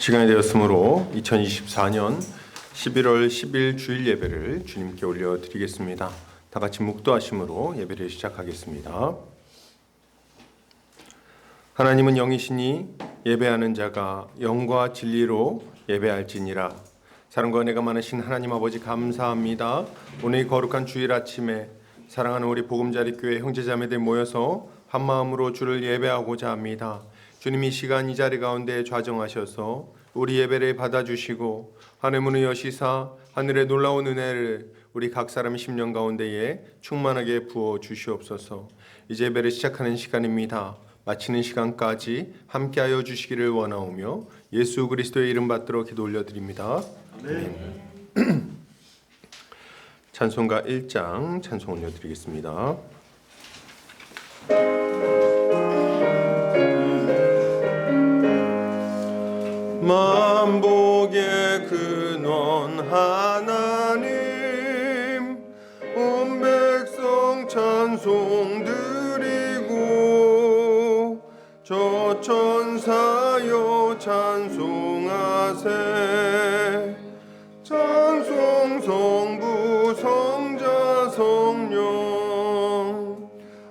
시간이 되었으므로 2024년 11월 10일 주일 예배를 주님께 올려드리겠습니다. 다 같이 묵도하심으로 예배를 시작하겠습니다. 하나님은 영이시니 예배하는 자가 영과 진리로 예배할지니라. 사랑과 은혜가 많으신 하나님 아버지 감사합니다. 오늘 이 거룩한 주일 아침에 사랑하는 우리 보금자리교회 형제자매들 모여서 한마음으로 주를 예배하고자 합니다. 주님 이 시간 이 자리 가운데 좌정하셔서 우리 예배를 받아주시고 하늘 문을 여시사 하늘의 놀라운 은혜를 우리 각 사람 심령 가운데에 충만하게 부어 주시옵소서. 이제 예배를 시작하는 시간입니다. 마치는 시간까지 함께하여 주시기를 원하오며 예수 그리스도의 이름 받들어 기도 올려드립니다. 아멘. 찬송가 1장 찬송 올려드리겠습니다. 만복의 근원 하나님 온 백성 찬송 드리고 저 천사여 찬송하세 찬송 성부 성자 성령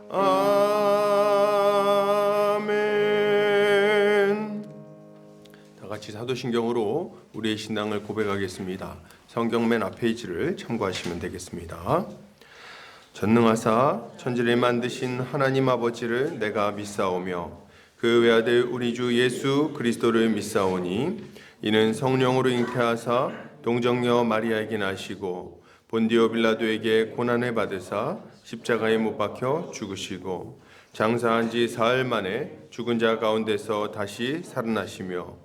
아멘. 다 같이 사도신경으로 우리의 신앙을 고백하겠습니다. 성경 맨 앞 페이지를 참고하시면 되겠습니다. 전능하사 천지를 만드신 하나님 아버지를 내가 믿사오며 그 외아들 우리 주 예수 그리스도를 믿사오니 이는 성령으로 잉태하사 동정녀 마리아에게 나시고 본디오 빌라도에게 고난을 받으사 십자가에 못 박혀 죽으시고 장사한 지 사흘 만에 죽은 자 가운데서 다시 살아나시며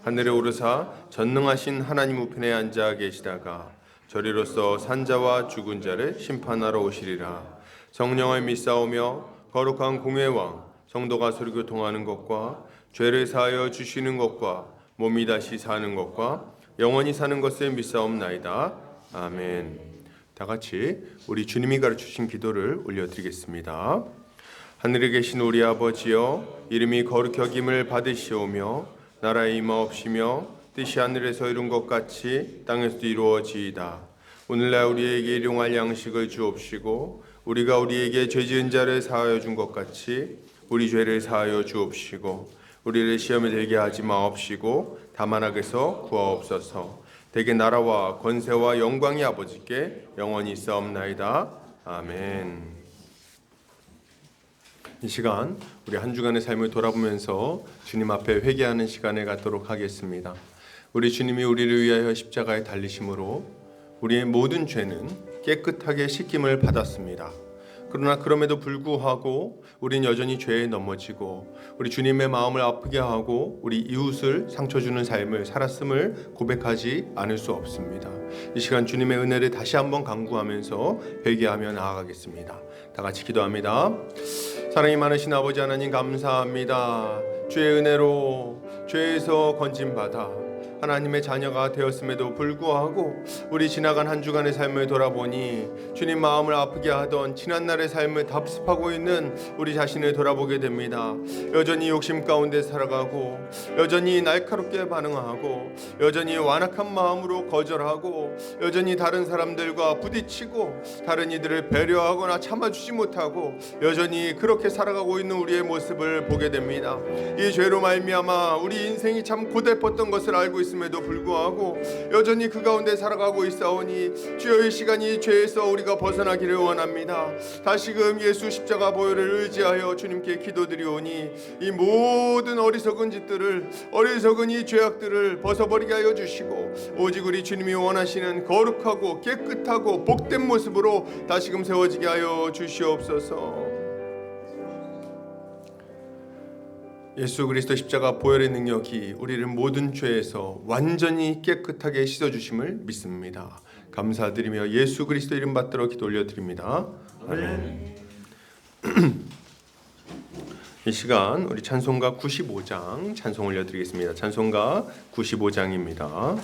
하늘에 오르사 전능하신 하나님 우편에 앉아 계시다가 저리로서 산자와 죽은 자를 심판하러 오시리라. 성령을 믿사오며 거룩한 공회 왕 성도가 서로 통하는 것과 죄를 사하여 주시는 것과 몸이 다시 사는 것과 영원히 사는 것을 믿사옵나이다. 아멘. 다 같이 우리 주님이 가르치신 기도를 올려드리겠습니다. 하늘에 계신 우리 아버지여 이름이 거룩히 여김을 받으시오며 나라의 임하옵시며 뜻이 하늘에서 이룬 것 같이 땅에서도 이루어지이다. 오늘날 우리에게 일용할 양식을 주옵시고 우리가 우리에게 죄지은 자를 사하여 준 것 같이 우리 죄를 사하여 주옵시고 우리를 시험에 들게 하지 마옵시고 다만 악에서 구하옵소서. 대개 나라와 권세와 영광이 아버지께 영원히 있사옵나이다. 아멘. 이 시간 우리 한 주간의 삶을 돌아보면서 주님 앞에 회개하는 시간을 갖도록 하겠습니다. 우리 주님이 우리를 위하여 십자가에 달리심으로 우리의 모든 죄는 깨끗하게 씻김을 받았습니다. 그러나 그럼에도 불구하고 우린 여전히 죄에 넘어지고 우리 주님의 마음을 아프게 하고 우리 이웃을 상처 주는 삶을 살았음을 고백하지 않을 수 없습니다. 이 시간 주님의 은혜를 다시 한번 간구하면서 회개하며 나아가겠습니다. 다 같이 기도합니다. 사랑이 많으신 아버지 하나님 감사합니다. 주의 은혜로 죄에서 건짐받아 하나님의 자녀가 되었음에도 불구하고 우리 지나간 한 주간의 삶을 돌아보니 주님 마음을 아프게 하던 지난날의 삶을 답습하고 있는 우리 자신을 돌아보게 됩니다. 여전히 욕심 가운데 살아가고 여전히 날카롭게 반응하고 여전히 완악한 마음으로 거절하고 여전히 다른 사람들과 부딪히고 다른 이들을 배려하거나 참아주지 못하고 여전히 그렇게 살아가고 있는 우리의 모습을 보게 됩니다. 이 죄로 말미암아 우리 인생이 참 고달팠던 것을 알고 있음에도 불구하고 여전히 그 가운데 살아가고 있사오니 주여 이 시간이 죄에서 우리가 벗어나기를 원합니다. 다시금 예수 십자가 보혈을 의지하여 주님께 기도드리오니 이 모든 어리석은 짓들을 어리석은 이 죄악들을 벗어버리게 하여 주시고 오직 우리 주님이 원하시는 거룩하고 깨끗하고 복된 모습으로 다시금 세워지게 하여 주시옵소서. 예수 그리스도 십자가 보혈의 능력이 우리를 모든 죄에서 완전히 깨끗하게 씻어주심을 믿습니다. 감사드리며 예수 그리스도 이름 받들어 기도 올려드립니다. 아멘. 이 시간 우리 찬송가 95장 찬송 올려드리겠습니다. 찬송가 95장입니다.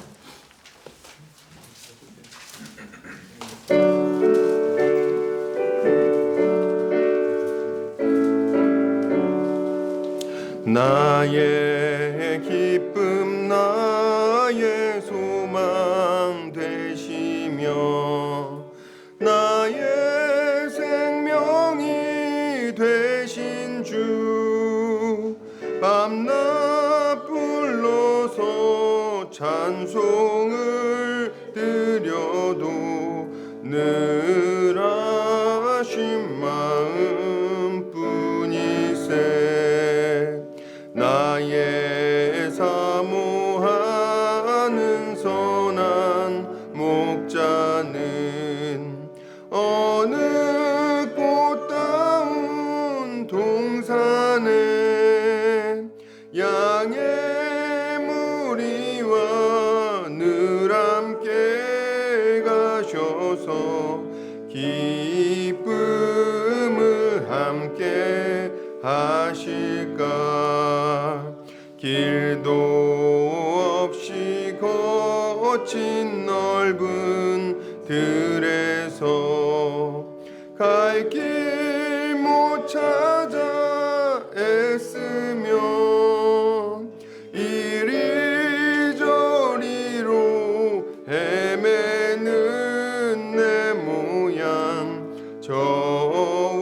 나의 기쁨 늘 하신 마음뿐이세. 나의 사모하는 선한 목자는 어느 꽃다운 동산에 양의 무리와 늘 함께 가셔서 기쁨을 함께 하실까. 길도 없이 거친 넓은 들에서 갈 길 못 찾아 애쓰며 이리저리로 헤매는 내 모양 저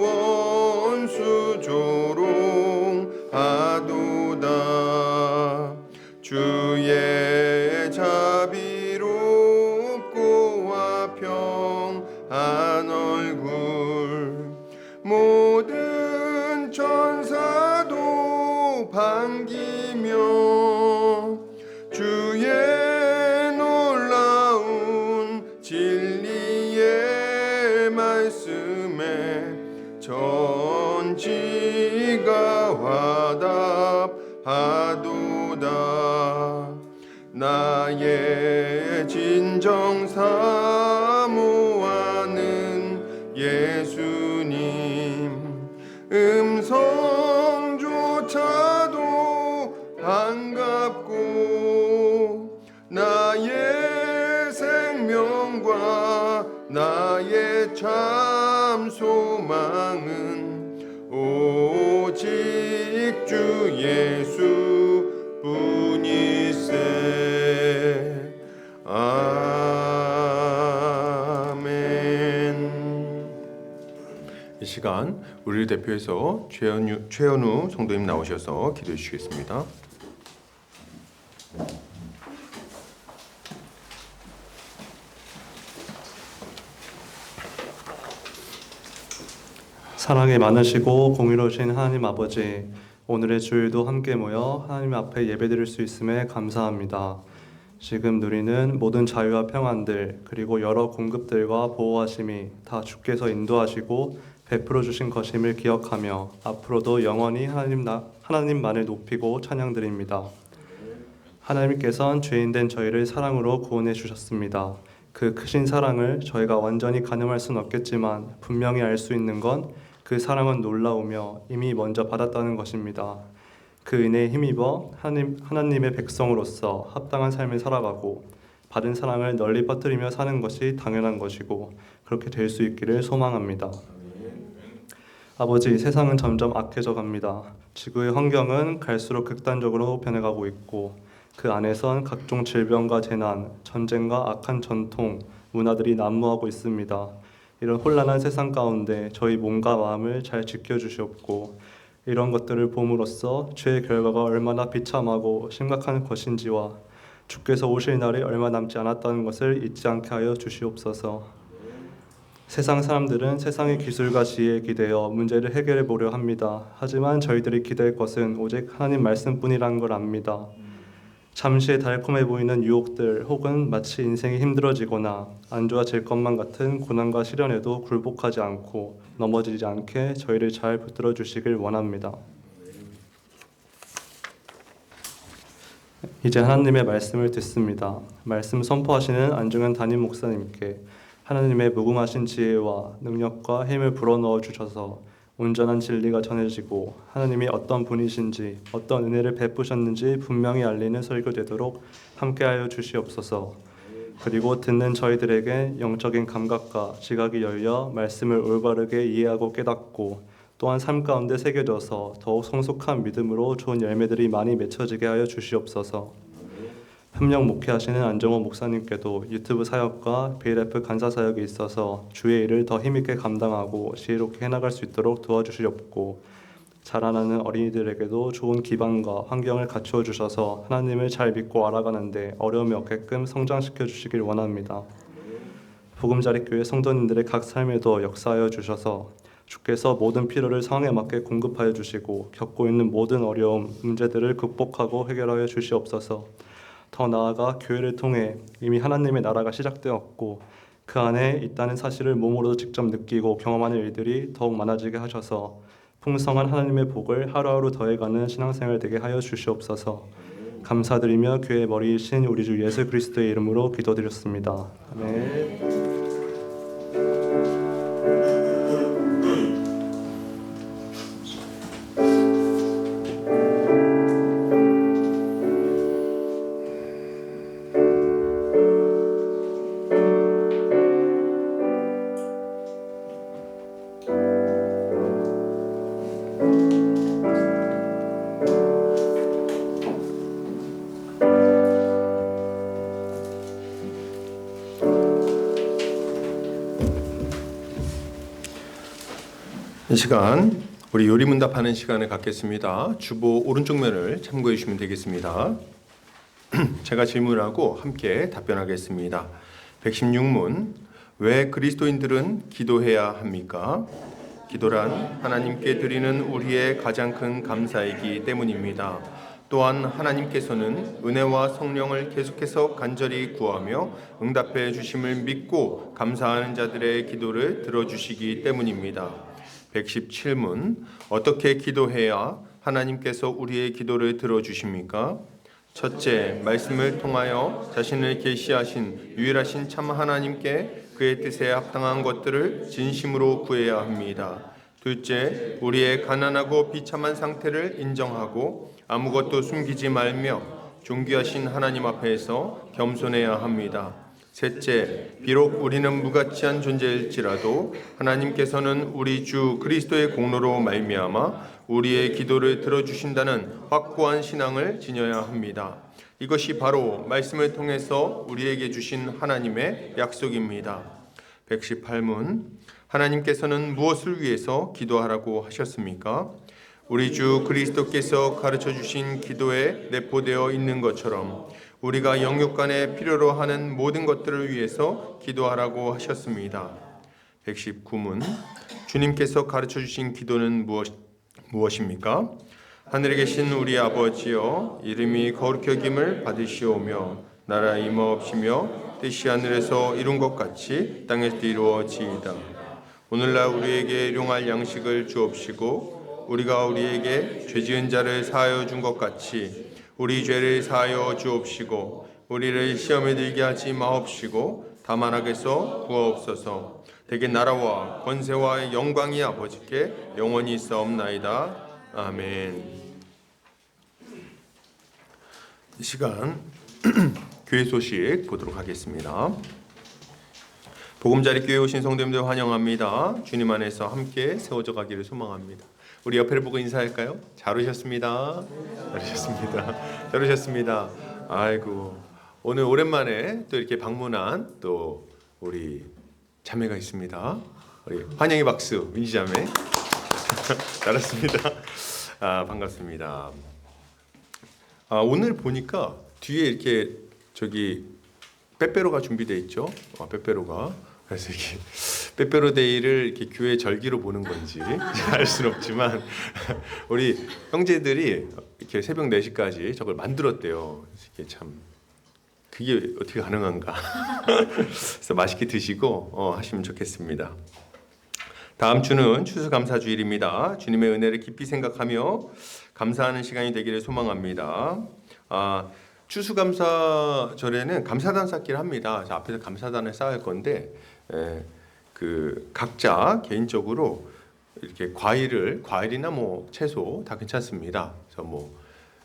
원수 조롱하도다. 주의 자비롭고와 평안 얼굴 모든 천사도 반기며 주의 놀라운 진리의 말씀에 전지가 화답하도다. 나의 진정 사모하는 예수님 음성조차도 반갑고 나의 생명과 나의 참 소망은 오직 주 예수 뿐이세. 아멘. 이 시간 우리를 대표해서 최현우 성도님 나오셔서 기도해 주시겠습니다. 사랑이 많으시고 공의로우신 하나님 아버지, 오늘의 주일도 함께 모여 하나님 앞에 예배드릴 수 있음에 감사합니다. 지금 누리는 모든 자유와 평안들, 그리고 여러 공급들과 보호하심이 다 주께서 인도하시고 베풀어 주신 것임을 기억하며 앞으로도 영원히 하나님만을 높이고 찬양드립니다. 하나님께서는 죄인된 저희를 사랑으로 구원해 주셨습니다. 그 크신 사랑을 저희가 완전히 가늠할 수는 없겠지만 분명히 알 수 있는 건 그 사랑은 놀라우며 이미 먼저 받았다는 것입니다. 그 은혜에 힘입어 하나님의 백성으로서 합당한 삶을 살아가고 받은 사랑을 널리 퍼뜨리며 사는 것이 당연한 것이고 그렇게 될 수 있기를 소망합니다. 아버지, 세상은 점점 악해져 갑니다. 지구의 환경은 갈수록 극단적으로 변해가고 있고 그 안에선 각종 질병과 재난, 전쟁과 악한 전통, 문화들이 난무하고 있습니다. 이런 혼란한 세상 가운데 저희 몸과 마음을 잘 지켜주시옵고 이런 것들을 봄으로써 죄의 결과가 얼마나 비참하고 심각한 것인지와 주께서 오실 날이 얼마 남지 않았다는 것을 잊지 않게 하여 주시옵소서. 세상 사람들은 세상의 기술과 지혜에 기대어 문제를 해결해 보려 합니다. 하지만 저희들이 기댈 것은 오직 하나님 말씀뿐이라는 걸 압니다. 잠시 달콤해 보이는 유혹들 혹은 마치 인생이 힘들어지거나 안 좋아질 것만 같은 고난과 시련에도 굴복하지 않고 넘어지지 않게 저희를 잘 붙들어 주시길 원합니다. 이제 하나님의 말씀을 듣습니다. 말씀 선포하시는 안중현 담임 목사님께 하나님의 무궁하신 지혜와 능력과 힘을 불어넣어 주셔서 온전한 진리가 전해지고 하나님이 어떤 분이신지 어떤 은혜를 베푸셨는지 분명히 알리는 설교되도록 함께하여 주시옵소서. 그리고 듣는 저희들에게 영적인 감각과 지각이 열려 말씀을 올바르게 이해하고 깨닫고 또한 삶 가운데 새겨져서 더욱 성숙한 믿음으로 좋은 열매들이 많이 맺혀지게 하여 주시옵소서. 협력 목회하시는 안정호 목사님께도 유튜브 사역과 BLF 간사 사역에 있어서 주의 일을 더 힘있게 감당하고 지혜롭게 해나갈 수 있도록 도와주시옵고 자라나는 어린이들에게도 좋은 기반과 환경을 갖추어 주셔서 하나님을 잘 믿고 알아가는데 어려움이 없게끔 성장시켜 주시길 원합니다. 보금자리 교회 성도님들의 각 삶에도 역사하여 주셔서 주께서 모든 필요를 상황에 맞게 공급하여 주시고 겪고 있는 모든 어려움, 문제들을 극복하고 해결하여 주시옵소서. 더 나아가 교회를 통해 이미 하나님의 나라가 시작되었고 그 안에 있다는 사실을 몸으로 직접 느끼고 경험하는 일들이 더욱 많아지게 하셔서 풍성한 하나님의 복을 하루하루 더해가는 신앙생활 되게 하여 주시옵소서. 감사드리며 교회의 머리이신 우리 주 예수 그리스도의 이름으로 기도드렸습니다. 아멘. 이 시간 우리 요리문답하는 시간을 갖겠습니다. 주보 오른쪽 면을 참고해 주시면 되겠습니다. 제가 질문하고 함께 답변하겠습니다. 116문, 왜 그리스도인들은 기도해야 합니까? 기도란 하나님께 드리는 우리의 가장 큰 감사이기 때문입니다. 또한 하나님께서는 은혜와 성령을 계속해서 간절히 구하며 응답해 주심을 믿고 감사하는 자들의 기도를 들어주시기 때문입니다. 117문, 어떻게 기도해야 하나님께서 우리의 기도를 들어주십니까? 첫째, 말씀을 통하여 자신을 계시하신 유일하신 참 하나님께 그의 뜻에 합당한 것들을 진심으로 구해야 합니다. 둘째, 우리의 가난하고 비참한 상태를 인정하고 아무것도 숨기지 말며 존귀하신 하나님 앞에서 겸손해야 합니다. 셋째, 비록 우리는 무가치한 존재일지라도 하나님께서는 우리 주 그리스도의 공로로 말미암아 우리의 기도를 들어주신다는 확고한 신앙을 지녀야 합니다. 이것이 바로 말씀을 통해서 우리에게 주신 하나님의 약속입니다. 118문, 하나님께서는 무엇을 위해서 기도하라고 하셨습니까? 우리 주 그리스도께서 가르쳐 주신 기도에 내포되어 있는 것처럼 우리가 영육간에 필요로 하는 모든 것들을 위해서 기도하라고 하셨습니다. 119문, 주님께서 가르쳐 주신 기도는 무엇입니까? 하늘에 계신 우리 아버지여, 이름이 거룩히 여김을 받으시오며 나라 임하옵시며 뜻이 하늘에서 이룬 것 같이 땅에서 이루어지이다. 오늘날 우리에게 일용할 양식을 주옵시고 우리가 우리에게 죄지은 자를 사하여 준 것 같이 우리 죄를 사하여 주옵시고 우리를 시험에 들게 하지 마옵시고 다만 악에서 구하옵소서. 대개 나라와 권세와 영광이 아버지께 영원히 있사옵나이다. 아멘. 이 시간 교회 소식 보도록 하겠습니다. 보금자리 교회 오신 성도님들 환영합니다. 주님 안에서 함께 세워져 가기를 소망합니다. 우리 옆에를 보고 인사할까요? 잘 오셨습니다. 잘 오셨습니다. 잘 오셨습니다. 아이고, 오늘 오랜만에 또 이렇게 방문한 또 우리 자매가 있습니다. 우리 환영의 박수, 민지 자매. 잘 왔습니다. 반갑습니다. 오늘 보니까 뒤에 이렇게 저기 빼빼로가 준비되어 있죠. 빼빼로가. 그래서 이렇게 빼빼로 데이를 이렇게 교회 절기로 보는 건지 알 수는 없지만 우리 형제들이 이렇게 새벽 4시까지 저걸 만들었대요. 이게 참 그게 어떻게 가능한가? 그래서 맛있게 드시고 하시면 좋겠습니다. 다음 주는 추수감사주일입니다. 주님의 은혜를 깊이 생각하며 감사하는 시간이 되기를 소망합니다. 추수감사절에는 감사단 쌓기를 합니다. 앞에서 감사단을 쌓을 건데 그 각자 개인적으로 이렇게 과일이나 뭐 채소 다 괜찮습니다. 그래서 뭐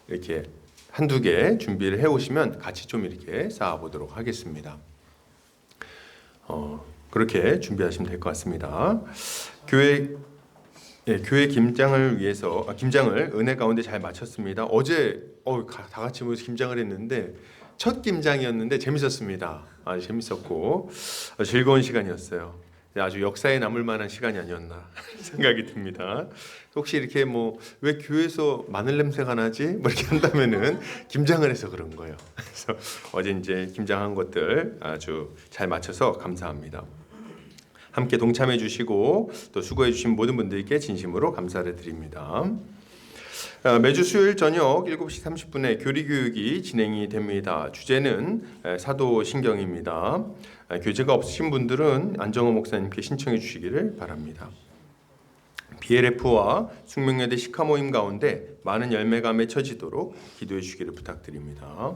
이렇게 한두 개 준비를 해 오시면 같이 좀 이렇게 쌓아 보도록 하겠습니다. 그렇게 준비하시면 될 것 같습니다. 교회 김장을 위해서 김장을 은혜 가운데 잘 마쳤습니다. 어제 다 같이 모여서 김장을 했는데 첫 김장이었는데 재밌었습니다. 아주 재밌었고 즐거운 시간이었어요. 아주 역사에 남을 만한 시간이 아니었나 생각이 듭니다. 혹시 이렇게 뭐 왜 교회에서 마늘 냄새가 나지? 뭐 이렇게 한다면은 김장을 해서 그런 거예요. 그래서 어제 이제 김장한 것들 아주 잘 맞춰서 감사합니다. 함께 동참해 주시고 또 수고해 주신 모든 분들께 진심으로 감사를 드립니다. 매주 수요일 저녁 7시 30분에 교리교육이 진행이 됩니다. 주제는 사도신경입니다. 교재가 없으신 분들은 안정호 목사님께 신청해 주시기를 바랍니다. BLF와 숙명여대 시카 모임 가운데 많은 열매가 맺혀지도록 기도해 주시기를 부탁드립니다.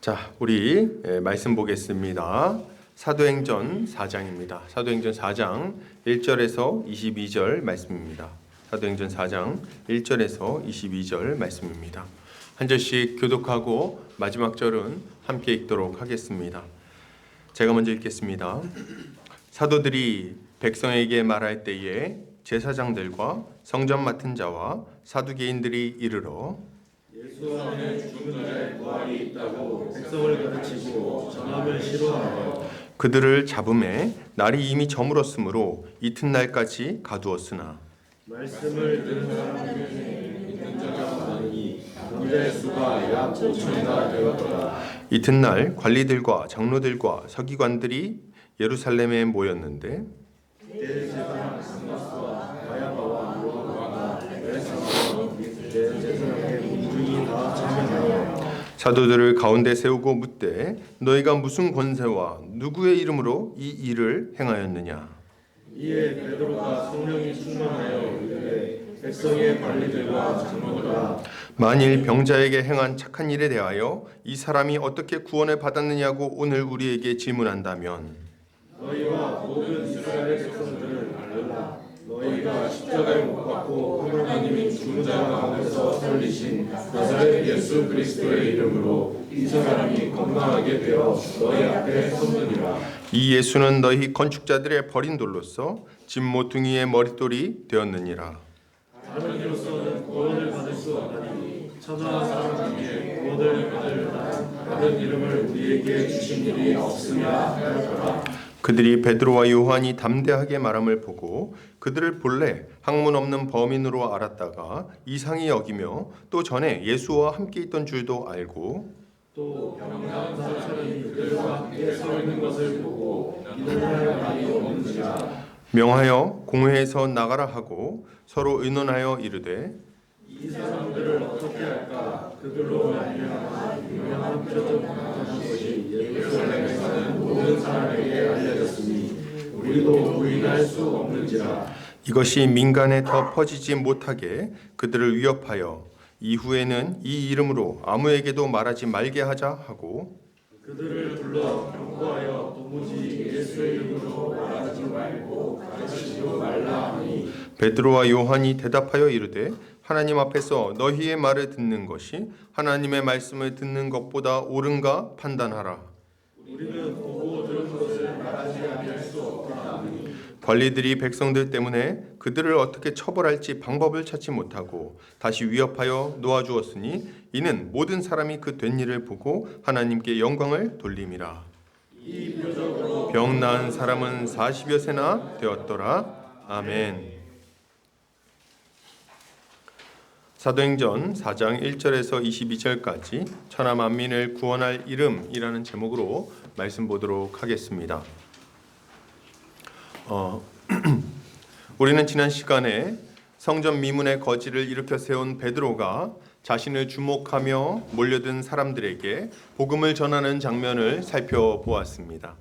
자, 우리 말씀 보겠습니다. 사도행전 4장입니다. 사도행전 4장 1절에서 22절 말씀입니다. 사도행전 4장 1절에서 22절 말씀입니다. 한 절씩 교독하고 마지막 절은 함께 읽도록 하겠습니다. 제가 먼저 읽겠습니다. 사도들이 백성에게 말할 때에 제사장들과 성전 맡은 자와 사두개인들이 이르러 예수 안에 죽은 자의 부활이 있다고 백성을 가르치고 전함을 싫어하여 그들을 잡음에 날이 이미 저물었으므로 이튿날까지 가두었으나 말씀을 듣는 사람 중에 믿는 자가 많으니 남자의 수가 약 5천이나 되었더라. 이튿날 관리들과 장로들과 서기관들이 예루살렘에 모였는데 대제사장 안나스와 가야바와 요한과 엘사와 대제사장의 군중이 다 참여하여 사도들을 가운데 세우고 묻되 너희가 무슨 권세와 누구의 이름으로 이 일을 행하였느냐. 이에 베드로가 성령이 충만하여 이르되 백성의 관리들과 장로들아 만일 병자에게 행한 착한 일에 대하여 이 사람이 어떻게 구원을 받았느냐고 오늘 우리에게 질문한다면 너희와 모든 이스라엘 백성들은 알라. 너희가 십자가에 못 박고 하나님이 죽은 자 가운데서 살리신 나사렛 예수 그리스도의 이름으로 이 사람이 건강하게 되어 너희 앞에 섰느니라. 이 예수는 너희 건축자들의 버린 돌로서 집 모퉁이의 머릿돌이 되었느니라. 다른 이로서는 구원을 받을 수 없나니 천하 사람 중에 구원을 받을 다른 이름을 우리에게 주신 일이 없으며 하였더라. 그들이 베드로와 요한이 담대하게 말함을 보고 그들을 본래 학문 없는 범인으로 알았다가 이상히 여기며 또 전에 예수와 함께 있던 줄도 알고 또 병나은 사람이 그들과 함께 서 있는 것을 보고 믿음할 말이 없는지라. 명하여 공회에서 나가라 하고 서로 의논하여 이르되 이 사람들을 어떻게 할까? 그들로 말미암아 유명한 표적을 나타난 것이 예루살렘에 사는 모든 사람에게 알려졌으니 우리도 부인할 수 없는지라. 이것이 민간에 더 퍼지지 못하게 그들을 위협하여 이후에는 이 이름으로 아무에게도 말하지 말게 하자 하고 그들을 불러 경고하여 도무지 예수의 이름으로 말하지 말고 가르치지도 말라 하니 베드로와 요한이 대답하여 이르되 하나님 앞에서 너희의 말을 듣는 것이 하나님의 말씀을 듣는 것보다 옳은가 판단하라. 우리는 보고 들은 것을 말하지 아니할 수 없다. 관리들이 백성들 때문에 그들을 어떻게 처벌할지 방법을 찾지 못하고 다시 위협하여 놓아주었으니 이는 모든 사람이 그 된 일을 보고 하나님께 영광을 돌림이라. 이 표적으로 병 나은 사람은 40여 세나 되었더라. 아멘. 사도행전 4장 1절에서 22절까지 천하 만민을 구원할 이름이라는 제목으로 말씀 보도록 하겠습니다. 우리는 지난 시간에 성전 미문의 거지를 일으켜 세운 베드로가 자신을 주목하며 몰려든 사람들에게 복음을 전하는 장면을 살펴보았습니다.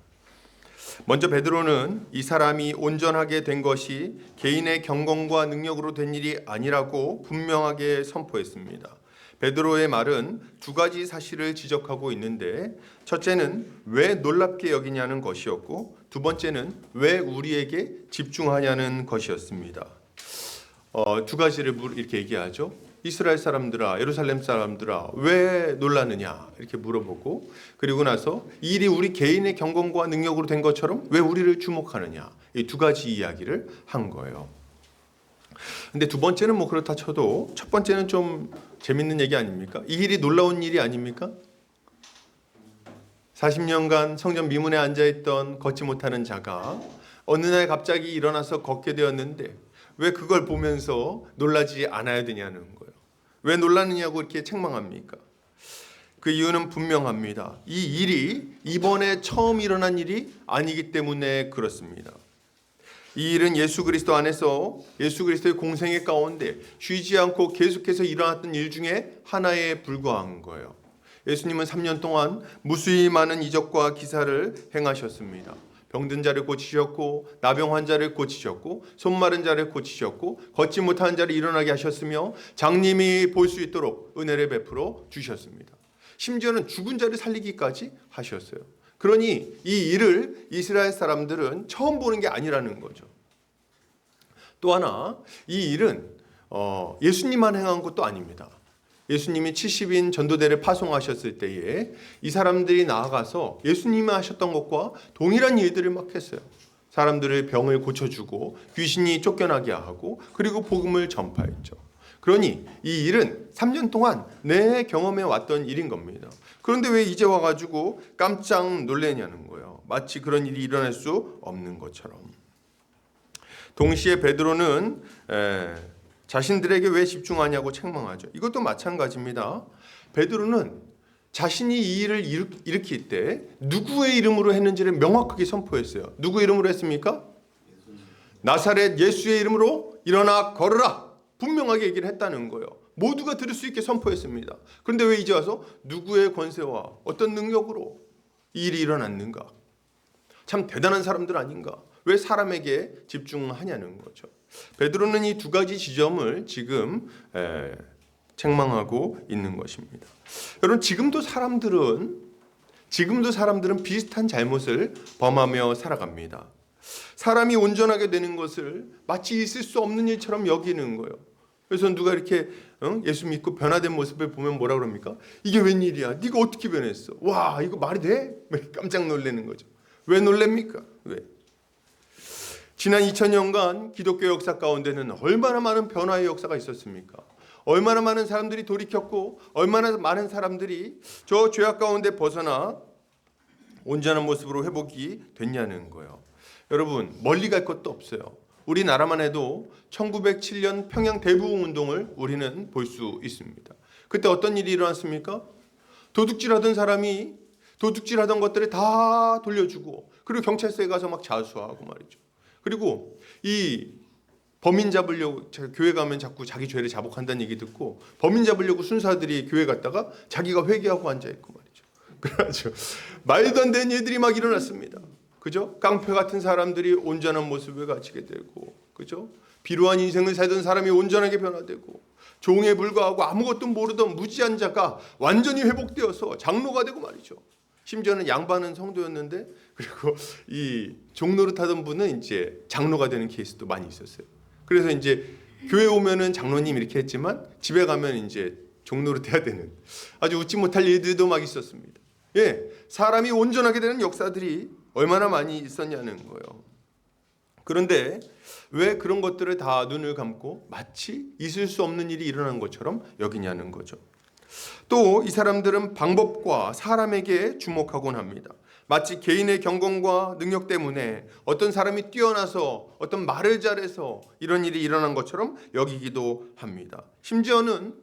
먼저 베드로는 이 사람이 온전하게 된 것이 개인의 경건과 능력으로 된 일이 아니라고 분명하게 선포했습니다. 베드로의 말은 두 가지 사실을 지적하고 있는데 첫째는 왜 놀랍게 여기냐는 것이었고 두 번째는 왜 우리에게 집중하냐는 것이었습니다. 두 가지를 이렇게 얘기하죠. 이스라엘 사람들아, 예루살렘 사람들아, 왜 놀라느냐 이렇게 물어보고 그리고 나서 이 일이 우리 개인의 경건과 능력으로 된 것처럼 왜 우리를 주목하느냐 이 두 가지 이야기를 한 거예요. 근데 두 번째는 뭐 그렇다 쳐도 첫 번째는 좀 재밌는 얘기 아닙니까? 이 일이 놀라운 일이 아닙니까? 40년간 성전 미문에 앉아있던 걷지 못하는 자가 어느 날 갑자기 일어나서 걷게 되었는데 왜 그걸 보면서 놀라지 않아야 되냐는 거예요. 왜 놀라느냐고 이렇게 책망합니까? 그 이유는 분명합니다. 이 일이 이번에 처음 일어난 일이 아니기 때문에 그렇습니다. 이 일은 예수 그리스도 안에서 예수 그리스도의 공생애 가운데 쉬지 않고 계속해서 일어났던 일 중에 하나에 불과한 거예요. 예수님은 3년 동안 무수히 많은 이적과 기사를 행하셨습니다. 병든 자를 고치셨고 나병 환자를 고치셨고 손 마른 자를 고치셨고 걷지 못하는 자를 일어나게 하셨으며 장님이 볼 수 있도록 은혜를 베풀어 주셨습니다. 심지어는 죽은 자를 살리기까지 하셨어요. 그러니 이 일을 이스라엘 사람들은 처음 보는 게 아니라는 거죠. 또 하나 이 일은 예수님만 행한 것도 아닙니다. 예수님이 70인 전도대를 파송하셨을 때에 이 사람들이 나아가서 예수님이 하셨던 것과 동일한 일들을 막 했어요. 사람들을 병을 고쳐주고 귀신이 쫓겨나게 하고 그리고 복음을 전파했죠. 그러니 이 일은 3년 동안 내 경험해 왔던 일인 겁니다. 그런데 왜 이제 와가지고 깜짝 놀래냐는 거예요. 마치 그런 일이 일어날 수 없는 것처럼. 동시에 베드로는 자신들에게 왜 집중하냐고 책망하죠. 이것도 마찬가지입니다. 베드로는 자신이 이 일을 일으킬 때 누구의 이름으로 했는지를 명확하게 선포했어요. 누구 이름으로 했습니까? 나사렛 예수의 이름으로 일어나 걸으라. 분명하게 얘기를 했다는 거예요. 모두가 들을 수 있게 선포했습니다. 그런데 왜 이제 와서 누구의 권세와 어떤 능력으로 이 일이 일어났는가? 참 대단한 사람들 아닌가? 왜 사람에게 집중하냐는 거죠. 베드로는 이 두 가지 지점을 지금 책망하고 있는 것입니다. 여러분 지금도 사람들은 비슷한 잘못을 범하며 살아갑니다. 사람이 온전하게 되는 것을 마치 있을 수 없는 일처럼 여기는 거예요. 그래서 누가 이렇게 예수 믿고 변화된 모습을 보면 뭐라 그럽니까? 이게 웬일이야? 네가 어떻게 변했어? 와 이거 말이 돼? 깜짝 놀라는 거죠. 왜 놀랍니까? 왜? 지난 2000년간 기독교 역사 가운데는 얼마나 많은 변화의 역사가 있었습니까? 얼마나 많은 사람들이 돌이켰고 얼마나 많은 사람들이 저 죄악 가운데 벗어나 온전한 모습으로 회복이 됐냐는 거예요. 여러분 멀리 갈 것도 없어요. 우리나라만 해도 1907년 평양 대부흥 운동을 우리는 볼 수 있습니다. 그때 어떤 일이 일어났습니까? 도둑질하던 사람이 도둑질하던 것들을 다 돌려주고 그리고 경찰서에 가서 막 자수하고 말이죠. 그리고 이 범인 잡으려고 제가 교회 가면 자꾸 자기 죄를 자복한다는 얘기 듣고 범인 잡으려고 순사들이 교회 갔다가 자기가 회개하고 앉아있고 말이죠. 그래가지고 말도 안 되는 일들이 막 일어났습니다. 그죠? 깡패 같은 사람들이 온전한 모습을 가지게 되고, 그죠? 비루한 인생을 살던 사람이 온전하게 변화되고, 종에 불과하고 아무것도 모르던 무지한 자가 완전히 회복되어서 장로가 되고 말이죠. 심지어는 양반은 성도였는데, 그리고 이 종노릇 하던 분은 이제 장로가 되는 케이스도 많이 있었어요. 그래서 이제 교회 오면은 장로님 이렇게 했지만 집에 가면 이제 종노릇 해야 되는 아주 웃지 못할 일들도 막 있었습니다. 예, 사람이 온전하게 되는 역사들이 얼마나 많이 있었냐는 거예요. 그런데 왜 그런 것들을 다 눈을 감고 마치 있을 수 없는 일이 일어난 것처럼 여기냐는 거죠. 또 이 사람들은 방법과 사람에게 주목하곤 합니다. 마치 개인의 경건과 능력 때문에 어떤 사람이 뛰어나서 어떤 말을 잘해서 이런 일이 일어난 것처럼 여기기도 합니다. 심지어는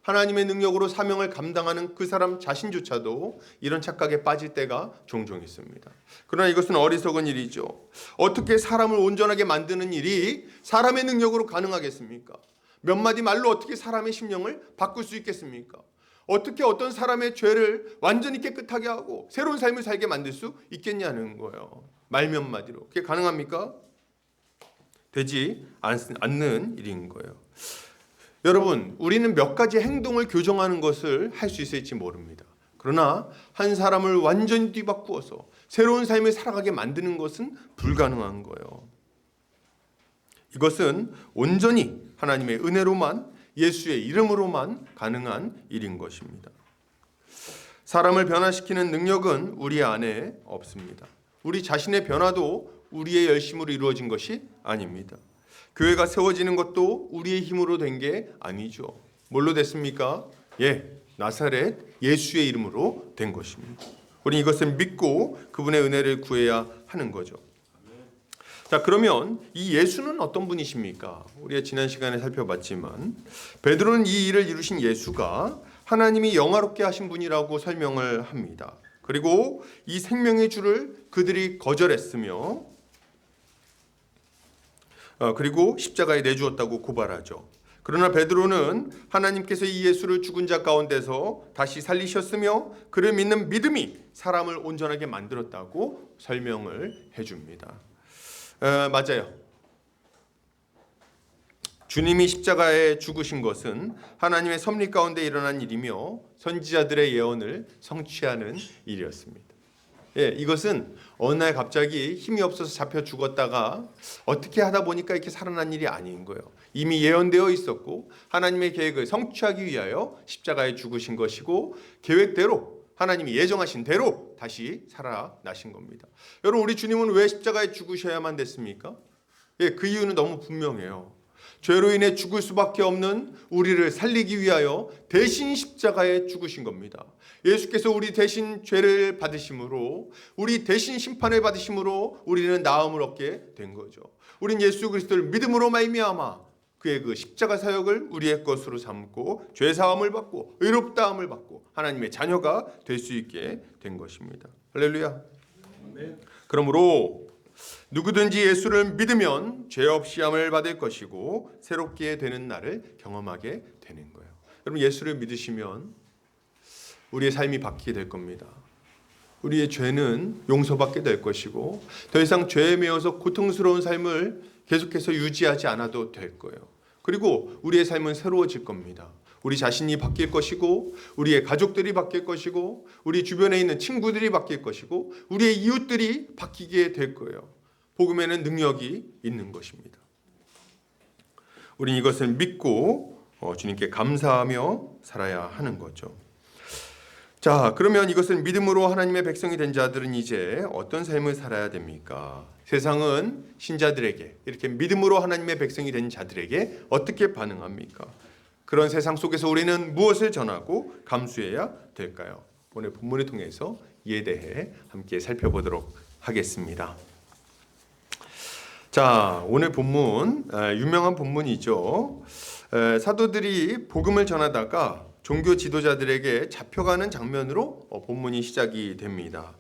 하나님의 능력으로 사명을 감당하는 그 사람 자신조차도 이런 착각에 빠질 때가 종종 있습니다. 그러나 이것은 어리석은 일이죠. 어떻게 사람을 온전하게 만드는 일이 사람의 능력으로 가능하겠습니까? 몇 마디 말로 어떻게 사람의 심령을 바꿀 수 있겠습니까? 어떻게 어떤 사람의 죄를 완전히 깨끗하게 하고 새로운 삶을 살게 만들 수 있겠냐는 거예요. 말 몇 마디로. 그게 가능합니까? 되지 않는 일인 거예요. 여러분, 우리는 몇 가지 행동을 교정하는 것을 할 수 있을지 모릅니다. 그러나 한 사람을 완전히 뒤바꾸어서 새로운 삶을 살아가게 만드는 것은 불가능한 거예요. 이것은 온전히 하나님의 은혜로만, 예수의 이름으로만 가능한 일인 것입니다. 사람을 변화시키는 능력은 우리 안에 없습니다. 우리 자신의 변화도 우리의 열심으로 이루어진 것이 아닙니다. 교회가 세워지는 것도 우리의 힘으로 된 게 아니죠. 뭘로 됐습니까? 나사렛 예수의 이름으로 된 것입니다. 우리 이것을 믿고 그분의 은혜를 구해야 하는 거죠. 자, 그러면 이 예수는 어떤 분이십니까? 우리가 지난 시간에 살펴봤지만 베드로는 이 일을 이루신 예수가 하나님이 영화롭게 하신 분이라고 설명을 합니다. 그리고 이 생명의 주를 그들이 거절했으며 그리고 십자가에 내주었다고 고발하죠. 그러나 베드로는 하나님께서 이 예수를 죽은 자 가운데서 다시 살리셨으며 그를 믿는 믿음이 사람을 온전하게 만들었다고 설명을 해줍니다. 맞아요. 주님이 십자가에 죽으신 것은 하나님의 섭리 가운데 일어난 일이며 선지자들의 예언을 성취하는 일이었습니다. 예, 이것은 어느 날 갑자기 힘이 없어서 잡혀 죽었다가 어떻게 하다 보니까 이렇게 살아난 일이 아닌 거예요. 이미 예언되어 있었고 하나님의 계획을 성취하기 위하여 십자가에 죽으신 것이고 계획대로 하나님이 예정하신 대로 다시 살아나신 겁니다. 여러분, 우리 주님은 왜 십자가에 죽으셔야만 됐습니까? 예, 그 이유는 너무 분명해요. 죄로 인해 죽을 수밖에 없는 우리를 살리기 위하여 대신 십자가에 죽으신 겁니다. 예수께서 우리 대신 죄를 받으심으로, 우리 대신 심판을 받으심으로 우리는 나음을 얻게 된 거죠. 우린 예수 그리스도를 믿음으로 말미암아 그의 그 십자가 사역을 우리의 것으로 삼고 죄 사함을 받고 의롭다함을 받고 하나님의 자녀가 될 수 있게 된 것입니다. 할렐루야. 그러므로 누구든지 예수를 믿으면 죄 없이 함을 받을 것이고 새롭게 되는 날을 경험하게 되는 거예요. 여러분, 예수를 믿으시면 우리의 삶이 바뀌게 될 겁니다. 우리의 죄는 용서받게 될 것이고 더 이상 죄에 매여서 고통스러운 삶을 계속해서 유지하지 않아도 될 거예요. 그리고 우리의 삶은 새로워질 겁니다. 우리 자신이 바뀔 것이고 우리의 가족들이 바뀔 것이고 우리 주변에 있는 친구들이 바뀔 것이고 우리의 이웃들이 바뀌게 될 거예요. 복음에는 능력이 있는 것입니다. 우리는 이것을 믿고 주님께 감사하며 살아야 하는 거죠. 자, 그러면 이것을 믿음으로 하나님의 백성이 된 자들은 이제 어떤 삶을 살아야 됩니까? 세상은 신자들에게, 이렇게 믿음으로 하나님의 백성이 된 자들에게 어떻게 반응합니까? 그런 세상 속에서 우리는 무엇을 전하고 감수해야 될까요? 오늘 본문을 통해서 이에 대해 함께 살펴보도록 하겠습니다. 자, 오늘 본문 유명한 본문이죠. 사도들이 복음을 전하다가 종교 지도자들에게 잡혀가는 장면으로 본문이 시작이 됩니다.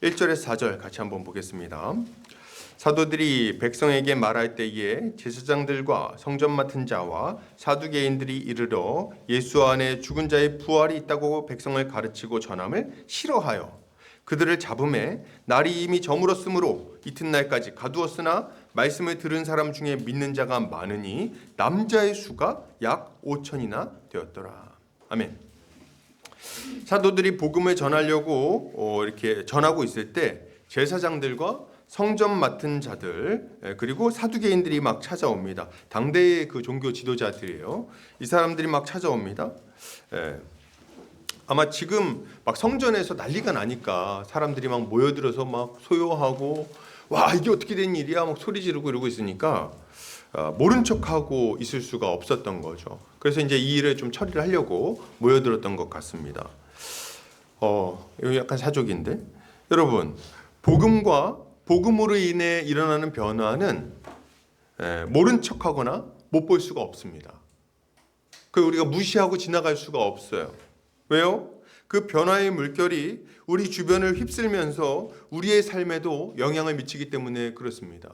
1절에서 4절 같이 한번 보겠습니다. 사도들이 백성에게 말할 때에 제사장들과 성전 맡은 자와 사두개인들이 이르러 예수 안에 죽은 자의 부활이 있다고 백성을 가르치고 전함을 싫어하여 그들을 잡음에 날이 이미 저물었으므로 이튿날까지 가두었으나 말씀을 들은 사람 중에 믿는 자가 많으니 남자의 수가 약 5천이나 되었더라. 아멘. 사도들이 복음을 전하려고 이렇게 전하고 있을 때 제사장들과 성전 맡은 자들 그리고 사두개인들이 막 찾아옵니다. 당대의 그 종교 지도자들이에요. 이 사람들이 막 찾아옵니다. 아마 지금 막 성전에서 난리가 나니까 사람들이 막 모여들어서 막 소요하고 와 이게 어떻게 된 일이야 막 소리 지르고 이러고 있으니까 모른 척하고 있을 수가 없었던 거죠. 그래서 이제 이 일을 좀 처리를 하려고 모여들었던 것 같습니다. 이거 약간 사족인데 여러분 복음과 복음으로 인해 일어나는 변화는 모른 척하거나 못 볼 수가 없습니다. 그 우리가 무시하고 지나갈 수가 없어요. 왜요? 그 변화의 물결이 우리 주변을 휩쓸면서 우리의 삶에도 영향을 미치기 때문에 그렇습니다.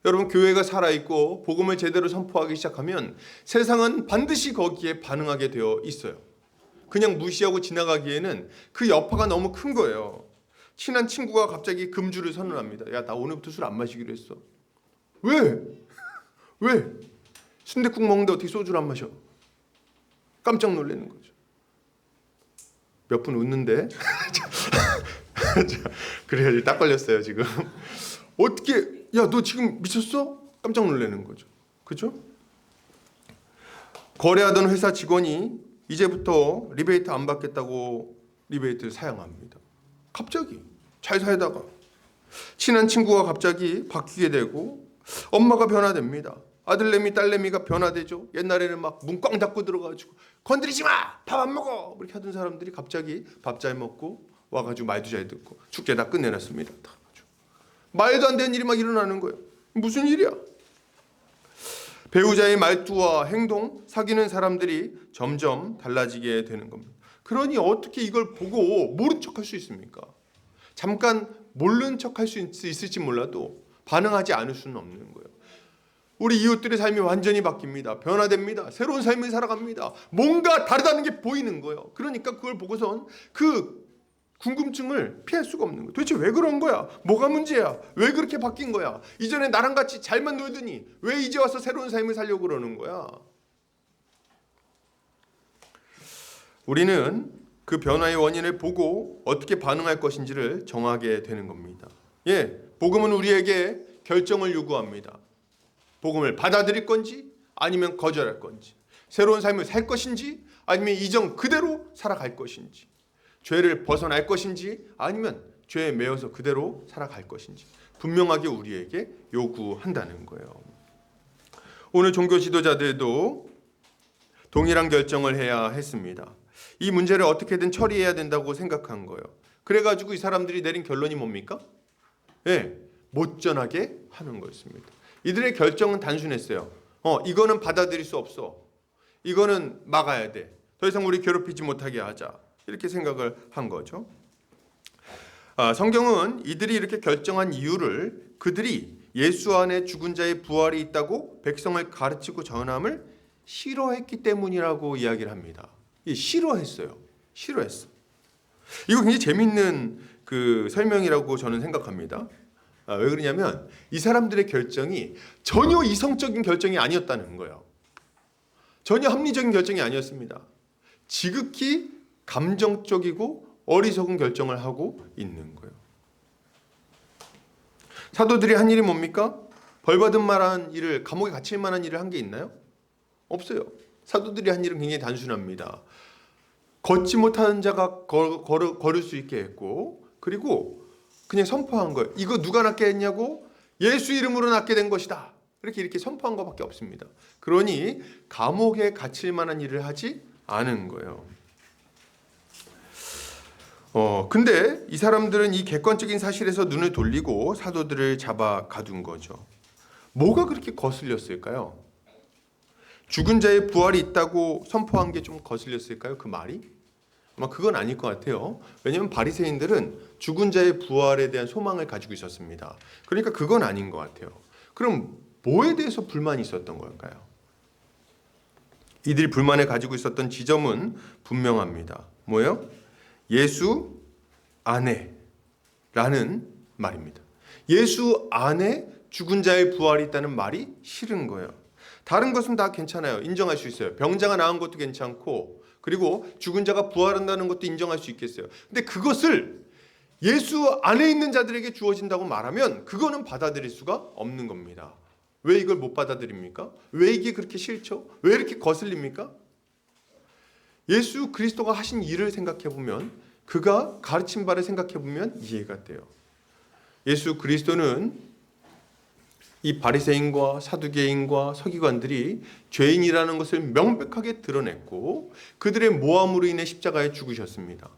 여러분 교회가 살아있고 복음을 제대로 선포하기 시작하면 세상은 반드시 거기에 반응하게 되어 있어요. 그냥 무시하고 지나가기에는 그 여파가 너무 큰 거예요. 친한 친구가 갑자기 금주를 선언합니다. 야, 나 오늘부터 술 안 마시기로 했어. 왜? 왜? 순댓국 먹는데 어떻게 소주를 안 마셔? 깜짝 놀라는 거죠. 몇 분 웃는데? 그래야지 딱 걸렸어요 지금. 어떻게? 야, 너 지금 미쳤어? 깜짝 놀라는 거죠. 그죠? 거래하던 회사 직원이 이제부터 리베이트 안 받겠다고 리베이트를 사양합니다. 갑자기 잘 살다가 친한 친구가 갑자기 바뀌게 되고 엄마가 변화됩니다. 아들내미 딸내미가 변화되죠. 옛날에는 막 문 꽝 닫고 들어가지고 건드리지 마! 밥 안 먹어! 이렇게 하던 사람들이 갑자기 밥 잘 먹고 와가지고 말도 잘 듣고 축제 다 끝내놨습니다. 다 가지고. 말도 안 되는 일이 막 일어나는 거예요. 무슨 일이야? 배우자의 말투와 행동, 사귀는 사람들이 점점 달라지게 되는 겁니다. 그러니 어떻게 이걸 보고 모른 척할 수 있습니까? 잠깐 모른 척할 수 있을지 몰라도 반응하지 않을 수는 없는 거예요. 우리 이웃들의 삶이 완전히 바뀝니다. 변화됩니다. 새로운 삶을 살아갑니다. 뭔가 다르다는 게 보이는 거예요. 그러니까 그걸 보고선 그 궁금증을 피할 수가 없는 거예요. 도대체 왜 그런 거야? 뭐가 문제야? 왜 그렇게 바뀐 거야? 이전에 나랑 같이 잘만 놀더니 왜 이제 와서 새로운 삶을 살려고 그러는 거야? 우리는 그 변화의 원인을 보고 어떻게 반응할 것인지를 정하게 되는 겁니다. 복음은 우리에게 결정을 요구합니다. 복음을 받아들일 건지 아니면 거절할 건지, 새로운 삶을 살 것인지 아니면 이전 그대로 살아갈 것인지, 죄를 벗어날 것인지 아니면 죄에 매여서 그대로 살아갈 것인지 분명하게 우리에게 요구한다는 거예요. 오늘 종교 지도자들도 동일한 결정을 해야 했습니다. 이 문제를 어떻게든 처리해야 된다고 생각한 거예요. 그래가지고 이 사람들이 내린 결론이 뭡니까? 못 전하게 하는 거였습니다. 이들의 결정은 단순했어요. 이거는 받아들일 수 없어. 이거는 막아야 돼. 더 이상 우리 괴롭히지 못하게 하자. 이렇게 생각을 한 거죠. 성경은 이들이 이렇게 결정한 이유를 그들이 예수 안에 죽은 자의 부활이 있다고 백성을 가르치고 전함을 싫어했기 때문이라고 이야기를 합니다. 싫어했어요. 싫어했어. 이거 굉장히 재밌는 그 설명이라고 저는 생각합니다. 왜 그러냐면 이 사람들의 결정이 전혀 이성적인 결정이 아니었다는 거예요. 전혀 합리적인 결정이 아니었습니다. 지극히 감정적이고 어리석은 결정을 하고 있는 거예요. 사도들이 한 일이 뭡니까? 벌받은 만한 일을, 감옥에 갇힐 만한 일을 한 게 있나요? 없어요. 사도들이 한 일은 굉장히 단순합니다. 걷지 못하는 자가 걸을 수 있게 했고, 그리고 그냥 선포한 거예요. 이거 누가 낫게 했냐고? 예수 이름으로 낫게 된 것이다. 이렇게 선포한 것밖에 없습니다. 그러니 감옥에 갇힐 만한 일을 하지 않은 거예요. 근데 이 사람들은 이 객관적인 사실에서 눈을 돌리고 사도들을 잡아 가둔 거죠. 뭐가 그렇게 거슬렸을까요? 죽은 자의 부활이 있다고 선포한 게 좀 거슬렸을까요? 그 말이? 아마 그건 아닐 것 같아요. 왜냐하면 바리새인들은 죽은 자의 부활에 대한 소망을 가지고 있었습니다. 그러니까 그건 아닌 것 같아요. 그럼 뭐에 대해서 불만이 있었던 걸까요? 이들이 불만을 가지고 있었던 지점은 분명합니다. 뭐예요? 예수 안에 라는 말입니다. 예수 안에 죽은 자의 부활이 있다는 말이 싫은 거예요. 다른 것은 다 괜찮아요. 인정할 수 있어요. 병자가 나은 것도 괜찮고, 그리고 죽은 자가 부활한다는 것도 인정할 수 있겠어요. 근데 그것을 예수 안에 있는 자들에게 주어진다고 말하면 그거는 받아들일 수가 없는 겁니다. 왜 이걸 못 받아들입니까? 왜 이게 그렇게 싫죠? 왜 이렇게 거슬립니까? 예수 그리스도가 하신 일을 생각해보면, 그가 가르친 바를 생각해보면 이해가 돼요. 예수 그리스도는 이 바리새인과 사두개인과 서기관들이 죄인이라는 것을 명백하게 드러냈고 그들의 모함으로 인해 십자가에 죽으셨습니다.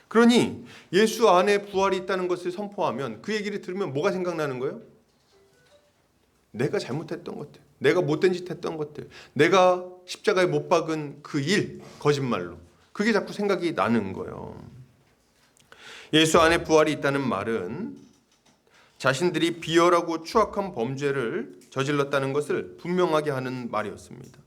그러니 예수 안에 부활이 있다는 것을 선포하면, 그 얘기를 들으면 뭐가 생각나는 거예요? 내가 잘못했던 것들, 내가 못된 짓 했던 것들, 내가 십자가에 못 박은 그 일, 거짓말로, 그게 자꾸 생각이 나는 거예요. 예수 안에 부활이 있다는 말은 자신들이 비열하고 추악한 범죄를 저질렀다는 것을 분명하게 하는 말이었습니다.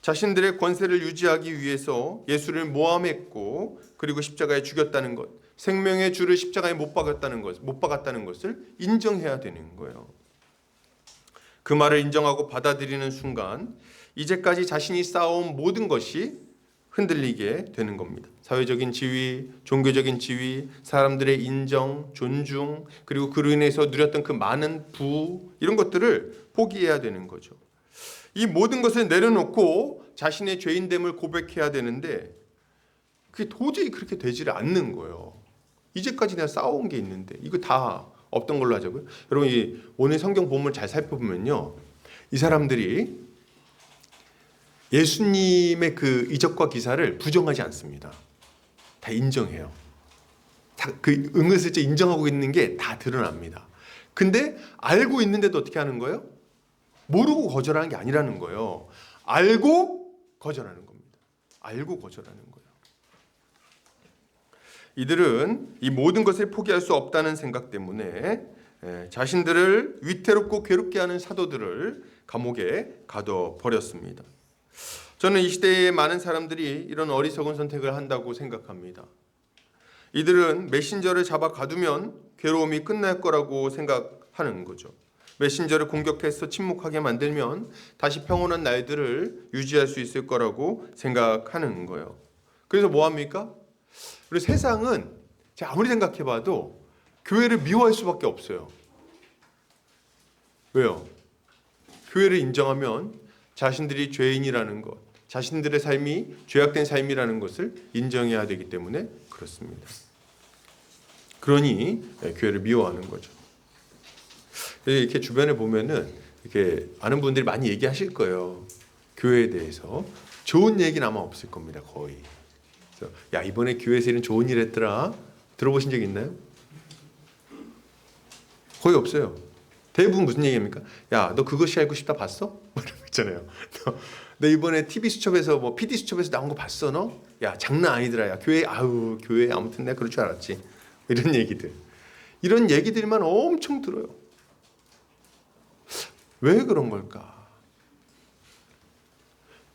자신들의 권세를 유지하기 위해서 예수를 모함했고, 그리고 십자가에 죽였다는 것, 생명의 주를 십자가에 못 박았다는 것을 인정해야 되는 거예요. 그 말을 인정하고 받아들이는 순간 이제까지 자신이 쌓아온 모든 것이 흔들리게 되는 겁니다. 사회적인 지위, 종교적인 지위, 사람들의 인정, 존중, 그리고 그로 인해서 누렸던 그 많은 부, 이런 것들을 포기해야 되는 거죠. 이 모든 것을 내려놓고 자신의 죄인됨을 고백해야 되는데 그게 도저히 그렇게 되지를 않는 거예요. 이제까지 내가 쌓아온 게 있는데 이거 다 없던 걸로 하자고요. 여러분, 오늘 성경 본문을 잘 살펴보면요, 이 사람들이 예수님의 그 이적과 기사를 부정하지 않습니다. 다 인정해요. 그 은근슬쩍 인정하고 있는 게 다 드러납니다. 근데 알고 있는데도 어떻게 하는 거예요? 모르고 거절하는 게 아니라는 거예요. 알고 거절하는 겁니다. 알고 거절하는 거예요. 이들은 이 모든 것을 포기할 수 없다는 생각 때문에 자신들을 위태롭고 괴롭게 하는 사도들을 감옥에 가둬버렸습니다. 저는 이 시대에 많은 사람들이 이런 어리석은 선택을 한다고 생각합니다. 이들은 메신저를 잡아 가두면 괴로움이 끝날 거라고 생각하는 거죠. 메신저를 공격해서 침묵하게 만들면 다시 평온한 날들을 유지할 수 있을 거라고 생각하는 거예요. 그래서 뭐 합니까? 우리 세상은 제가 아무리 생각해봐도 교회를 미워할 수밖에 없어요. 왜요? 교회를 인정하면 자신들이 죄인이라는 것, 자신들의 삶이 죄악된 삶이라는 것을 인정해야 되기 때문에 그렇습니다. 그러니 교회를 미워하는 거죠. 이렇게 주변에 보면은 이렇게 아는 분들이 많이 얘기하실 거예요. 교회에 대해서 좋은 얘기는 아마 없을 겁니다. 거의. 그래서 야, 이번에 교회에서 이런 좋은 일 했더라. 들어보신 적 있나요? 거의 없어요. 대부분 무슨 얘기입니까? 야, 너 그것이 알고 싶다 봤어? 뭐 이런 거 있잖아요. 너 이번에 TV 수첩에서 뭐 PD 수첩에서 나온 거 봤어 너? 야, 장난 아니더라. 야, 교회 교회 아무튼 내가 그럴 줄 알았지. 이런 얘기들. 이런 얘기들만 엄청 들어요. 왜 그런 걸까?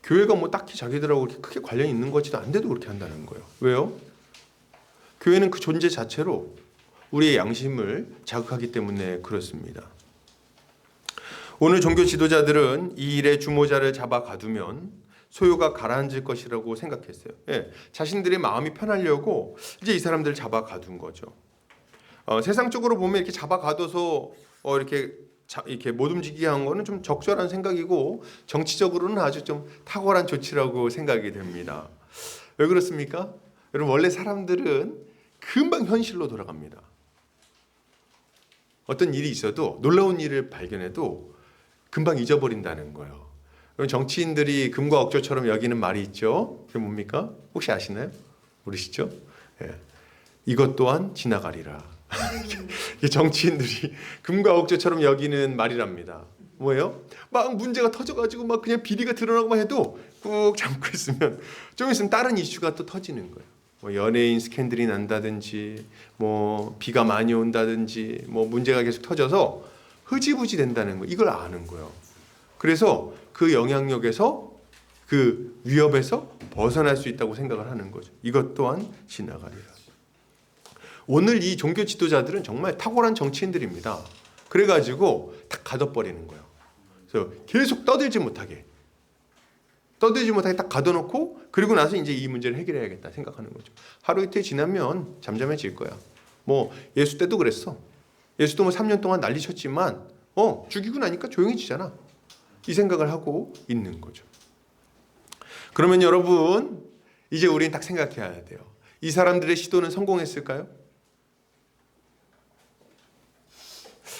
교회가 뭐 딱히 자기들하고 그렇게 크게 관련이 있는 것지도 않은데도 그렇게 한다는 거예요. 왜요? 교회는 그 존재 자체로 우리의 양심을 자극하기 때문에 그렇습니다. 오늘 종교 지도자들은 이 일에 주모자를 잡아 가두면 소요가 가라앉을 것이라고 생각했어요. 자신들의 마음이 편하려고 이제 이 사람들을 잡아 가둔 거죠. 세상적으로 보면 이렇게 잡아 가둬서 이렇게 못 움직이게 한 거는 좀 적절한 생각이고 정치적으로는 아주 좀 탁월한 조치라고 생각이 됩니다. 왜 그렇습니까? 여러분 원래 사람들은 금방 현실로 돌아갑니다. 어떤 일이 있어도 놀라운 일을 발견해도 금방 잊어버린다는 거예요. 정치인들이 금과 억조처럼 여기는 말이 있죠. 그게 뭡니까? 혹시 아시나요? 모르시죠? 이것 또한 지나가리라. 정치인들이 금과 억조처럼 여기는 말이랍니다. 뭐예요? 막 문제가 터져가지고 막 그냥 비리가 드러나고만 해도 꾹 참고 있으면 좀 있으면 다른 이슈가 또 터지는 거예요. 뭐 연예인 스캔들이 난다든지, 뭐 비가 많이 온다든지, 뭐 문제가 계속 터져서 흐지부지 된다는 거, 이걸 아는 거예요. 그래서 그 영향력에서 그 위협에서 벗어날 수 있다고 생각을 하는 거죠. 이것 또한 지나가리라. 오늘 이 종교 지도자들은 정말 탁월한 정치인들입니다. 그래가지고 다 가둬버리는 거예요. 그래서 계속 떠들지 못하게 딱 가둬놓고 그리고 나서 이제 이 문제를 해결해야겠다 생각하는 거죠. 하루 이틀 지나면 잠잠해질 거야. 뭐 예수 때도 그랬어. 예수도 뭐 3년 동안 난리 쳤지만 죽이고 나니까 조용해지잖아. 이 생각을 하고 있는 거죠. 그러면 여러분 이제 우리는 딱 생각해야 돼요. 이 사람들의 시도는 성공했을까요?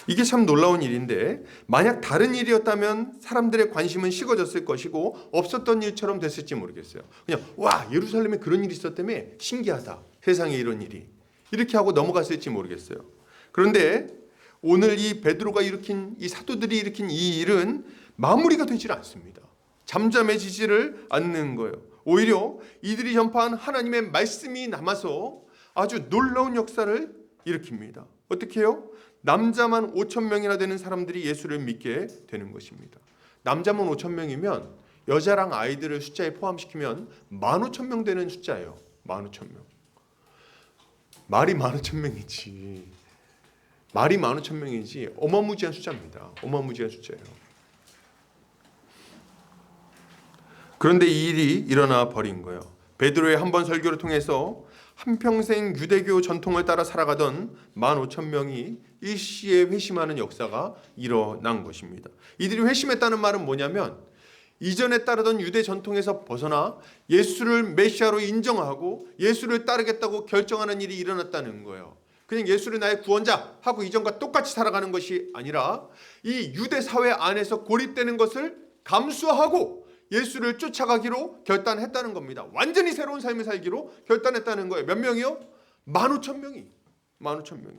이게 참 놀라운 일인데 만약 다른 일이었다면 사람들의 관심은 식어졌을 것이고 없었던 일처럼 됐을지 모르겠어요. 그냥 와 예루살렘에 그런 일이 있었다며 신기하다. 세상에 이런 일이. 이렇게 하고 넘어갔을지 모르겠어요. 그런데 오늘 이 베드로가 일으킨 이 사도들이 일으킨 이 일은 마무리가 되질 않습니다. 잠잠해지지를 않는 거예요. 오히려 이들이 전파한 하나님의 말씀이 남아서 아주 놀라운 역사를 일으킵니다. 어떻게 해요? 남자만 5,000명이나 되는 사람들이 예수를 믿게 되는 것입니다. 남자만 5,000명이면 여자랑 아이들을 숫자에 포함시키면 15,000명 되는 숫자예요. 15,000명. 말이 15,000명이지. 말이 15,000명이지 어마무지한 숫자입니다. 어마무지한 숫자예요. 그런데 이 일이 일어나 버린 거예요. 베드로의 한 번 설교를 통해서 한평생 유대교 전통을 따라 살아가던 15,000명이 일시에 회심하는 역사가 일어난 것입니다. 이들이 회심했다는 말은 뭐냐면 이전에 따르던 유대 전통에서 벗어나 예수를 메시아로 인정하고 예수를 따르겠다고 결정하는 일이 일어났다는 거예요. 그냥 예수를 나의 구원자 하고 이전과 똑같이 살아가는 것이 아니라 이 유대 사회 안에서 고립되는 것을 감수하고 예수를 쫓아가기로 결단했다는 겁니다. 완전히 새로운 삶을 살기로 결단했다는 거예요. 몇 명이요? 15,000명이. 15,000명이.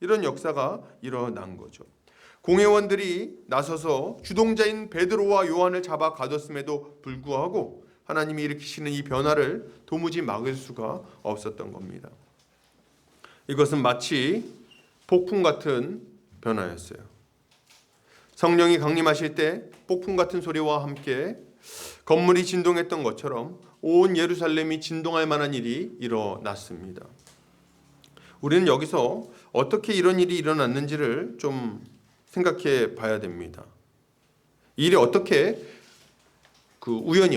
이런 역사가 일어난 거죠. 공회원들이 나서서 주동자인 베드로와 요한을 잡아 가뒀음에도 불구하고 하나님이 일으키시는 이 변화를 도무지 막을 수가 없었던 겁니다. 이것은 마치 폭풍 같은 변화였어요. 성령이 강림하실 때 폭풍 같은 소리와 함께 건물이 진동했던 것처럼 온 예루살렘이 진동할 만한 일이 일어났습니다. 우리는 여기서 어떻게 이런 일이 일어났는지를 좀 생각해 봐야 됩니다. 이 일이 어떻게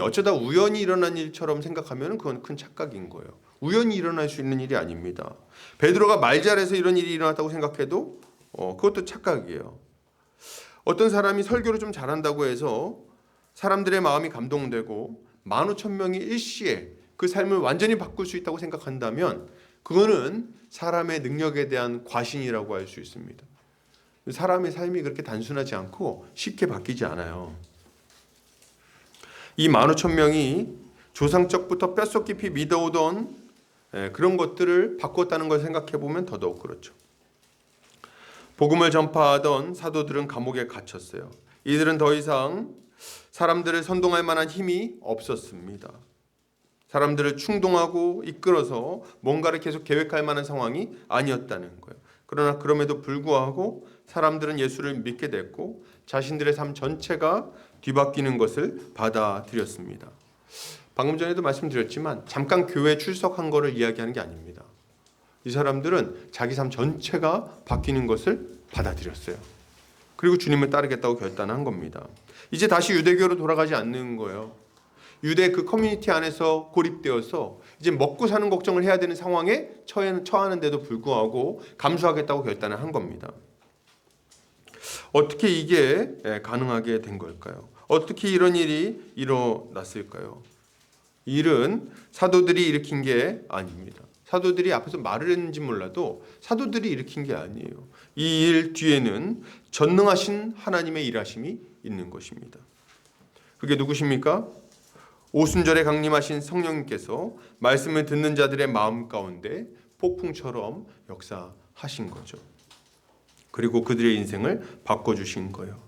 어쩌다 우연히 일어난 일처럼 생각하면 그건 큰 착각인 거예요. 우연히 일어날 수 있는 일이 아닙니다. 베드로가 말 잘해서 이런 일이 일어났다고 생각해도 그것도 착각이에요. 어떤 사람이 설교를 좀 잘한다고 해서 사람들의 마음이 감동되고 15,000명이 일시에 그 삶을 완전히 바꿀 수 있다고 생각한다면 그거는 사람의 능력에 대한 과신이라고 할 수 있습니다. 사람의 삶이 그렇게 단순하지 않고 쉽게 바뀌지 않아요. 이 15,000명이 조상적부터 뼛속 깊이 믿어오던 그런 것들을 바꿨다는 걸 생각해 보면 더더욱 그렇죠. 복음을 전파하던 사도들은 감옥에 갇혔어요. 이들은 더 이상 사람들을 선동할 만한 힘이 없었습니다. 사람들을 충동하고 이끌어서 뭔가를 계속 계획할 만한 상황이 아니었다는 거예요. 그러나 그럼에도 불구하고 사람들은 예수를 믿게 됐고 자신들의 삶 전체가 뒤바뀌는 것을 받아들였습니다. 방금 전에도 말씀드렸지만 잠깐 교회에 출석한 것을 이야기하는 게 아닙니다. 이 사람들은 자기 삶 전체가 바뀌는 것을 받아들였어요. 그리고 주님을 따르겠다고 결단한 겁니다. 이제 다시 유대교로 돌아가지 않는 거예요. 유대 그 커뮤니티 안에서 고립되어서 이제 먹고 사는 걱정을 해야 되는 상황에 처하는데도 불구하고 감수하겠다고 결단을 한 겁니다. 어떻게 이게 가능하게 된 걸까요? 어떻게 이런 일이 일어났을까요? 이 일은 사도들이 일으킨 게 아닙니다. 사도들이 앞에서 말을 했는지 몰라도 사도들이 일으킨 게 아니에요. 이 일 뒤에는 전능하신 하나님의 일하심이 있는 것입니다. 그게 누구십니까? 오순절에 강림하신 성령님께서 말씀을 듣는 자들의 마음 가운데 폭풍처럼 역사하신 거죠. 그리고 그들의 인생을 바꿔주신 거예요.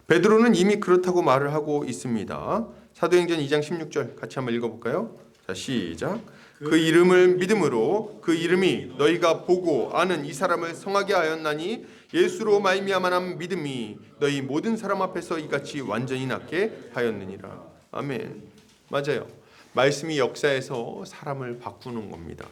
베드로는 이미 그렇다고 말을 하고 있습니다. 사도행전 2장 16절 같이 한번 읽어볼까요? 자, 시작. 그 이름을 믿음으로 그 이름이 너희가 보고 아는 이 사람을 성하게 하였나니 예수로 말미암아 믿음이 너희 모든 사람 앞에서 이같이 완전히 낫게 하였느니라. 아멘. 맞아요. 말씀이 역사에서 사람을 바꾸는 겁니다.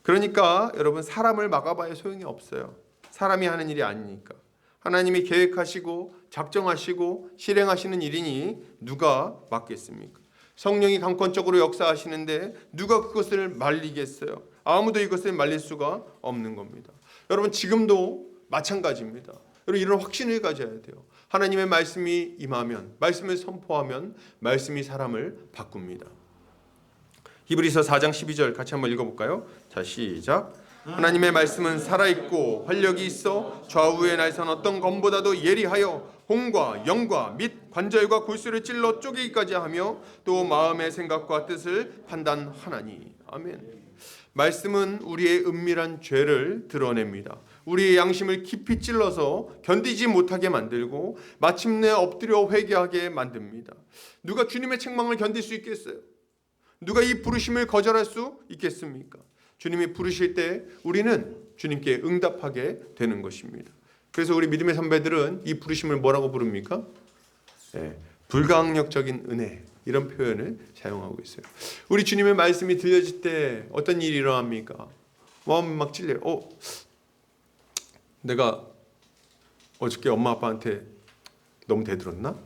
그러니까 여러분 사람을 막아봐야 소용이 없어요. 사람이 하는 일이 아니니까. 하나님이 계획하시고 작정하시고 실행하시는 일이니 누가 막겠습니까? 성령이 강권적으로 역사하시는데 누가 그것을 말리겠어요? 아무도 이것을 말릴 수가 없는 겁니다. 여러분 지금도 마찬가지입니다. 여러분 이런 확신을 가져야 돼요. 하나님의 말씀이 임하면, 말씀을 선포하면 말씀이 사람을 바꿉니다. 히브리서 4장 12절 같이 한번 읽어볼까요? 자, 시작. 하나님의 말씀은 살아있고 활력이 있어 좌우의 날선 어떤 검보다도 예리하여 혼과 영과 및 관절과 골수를 찔러 쪼개기까지 하며 또 마음의 생각과 뜻을 판단하나니. 아멘. 말씀은 우리의 은밀한 죄를 드러냅니다. 우리의 양심을 깊이 찔러서 견디지 못하게 만들고 마침내 엎드려 회개하게 만듭니다. 누가 주님의 책망을 견딜 수 있겠어요? 누가 이 부르심을 거절할 수 있겠습니까? 주님이 부르실 때 우리는 주님께 응답하게 되는 것입니다. 그래서 우리 믿음의 선배들은 이 부르심을 뭐라고 부릅니까? 불가항력적인 은혜, 이런 표현을 사용하고 있어요. 우리 주님의 말씀이 들려질 때 어떤 일이 일어납니까? 마음이 막 찔려요. 내가 어저께 엄마 아빠한테 너무 대들었나?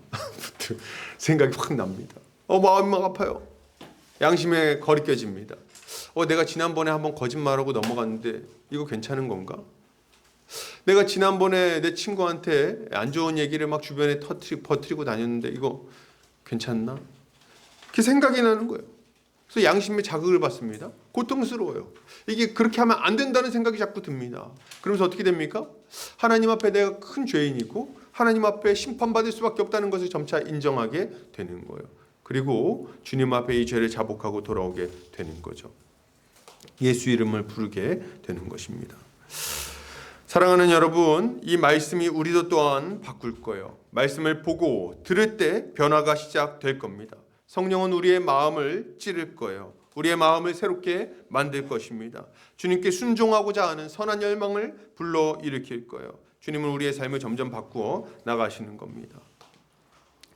생각이 확 납니다. 마음이 막 아파요. 양심에 거리껴집니다. 내가 지난번에 한번 거짓말하고 넘어갔는데 이거 괜찮은 건가? 내가 지난번에 내 친구한테 안 좋은 얘기를 막 주변에 퍼뜨리고 다녔는데 이거 괜찮나? 그렇게 생각이 나는 거예요. 그래서 양심에 자극을 받습니다. 고통스러워요. 이게 그렇게 하면 안 된다는 생각이 자꾸 듭니다. 그러면서 어떻게 됩니까? 하나님 앞에 내가 큰 죄인이고 하나님 앞에 심판받을 수밖에 없다는 것을 점차 인정하게 되는 거예요. 그리고 주님 앞에 이 죄를 자복하고 돌아오게 되는 거죠. 예수 이름을 부르게 되는 것입니다. 사랑하는 여러분, 이 말씀이 우리도 또한 바꿀 거예요. 말씀을 보고 들을 때 변화가 시작될 겁니다. 성령은 우리의 마음을 찌를 거예요. 우리의 마음을 새롭게 만들 것입니다. 주님께 순종하고자 하는 선한 열망을 불러일으킬 거예요. 주님은 우리의 삶을 점점 바꾸어 나가시는 겁니다.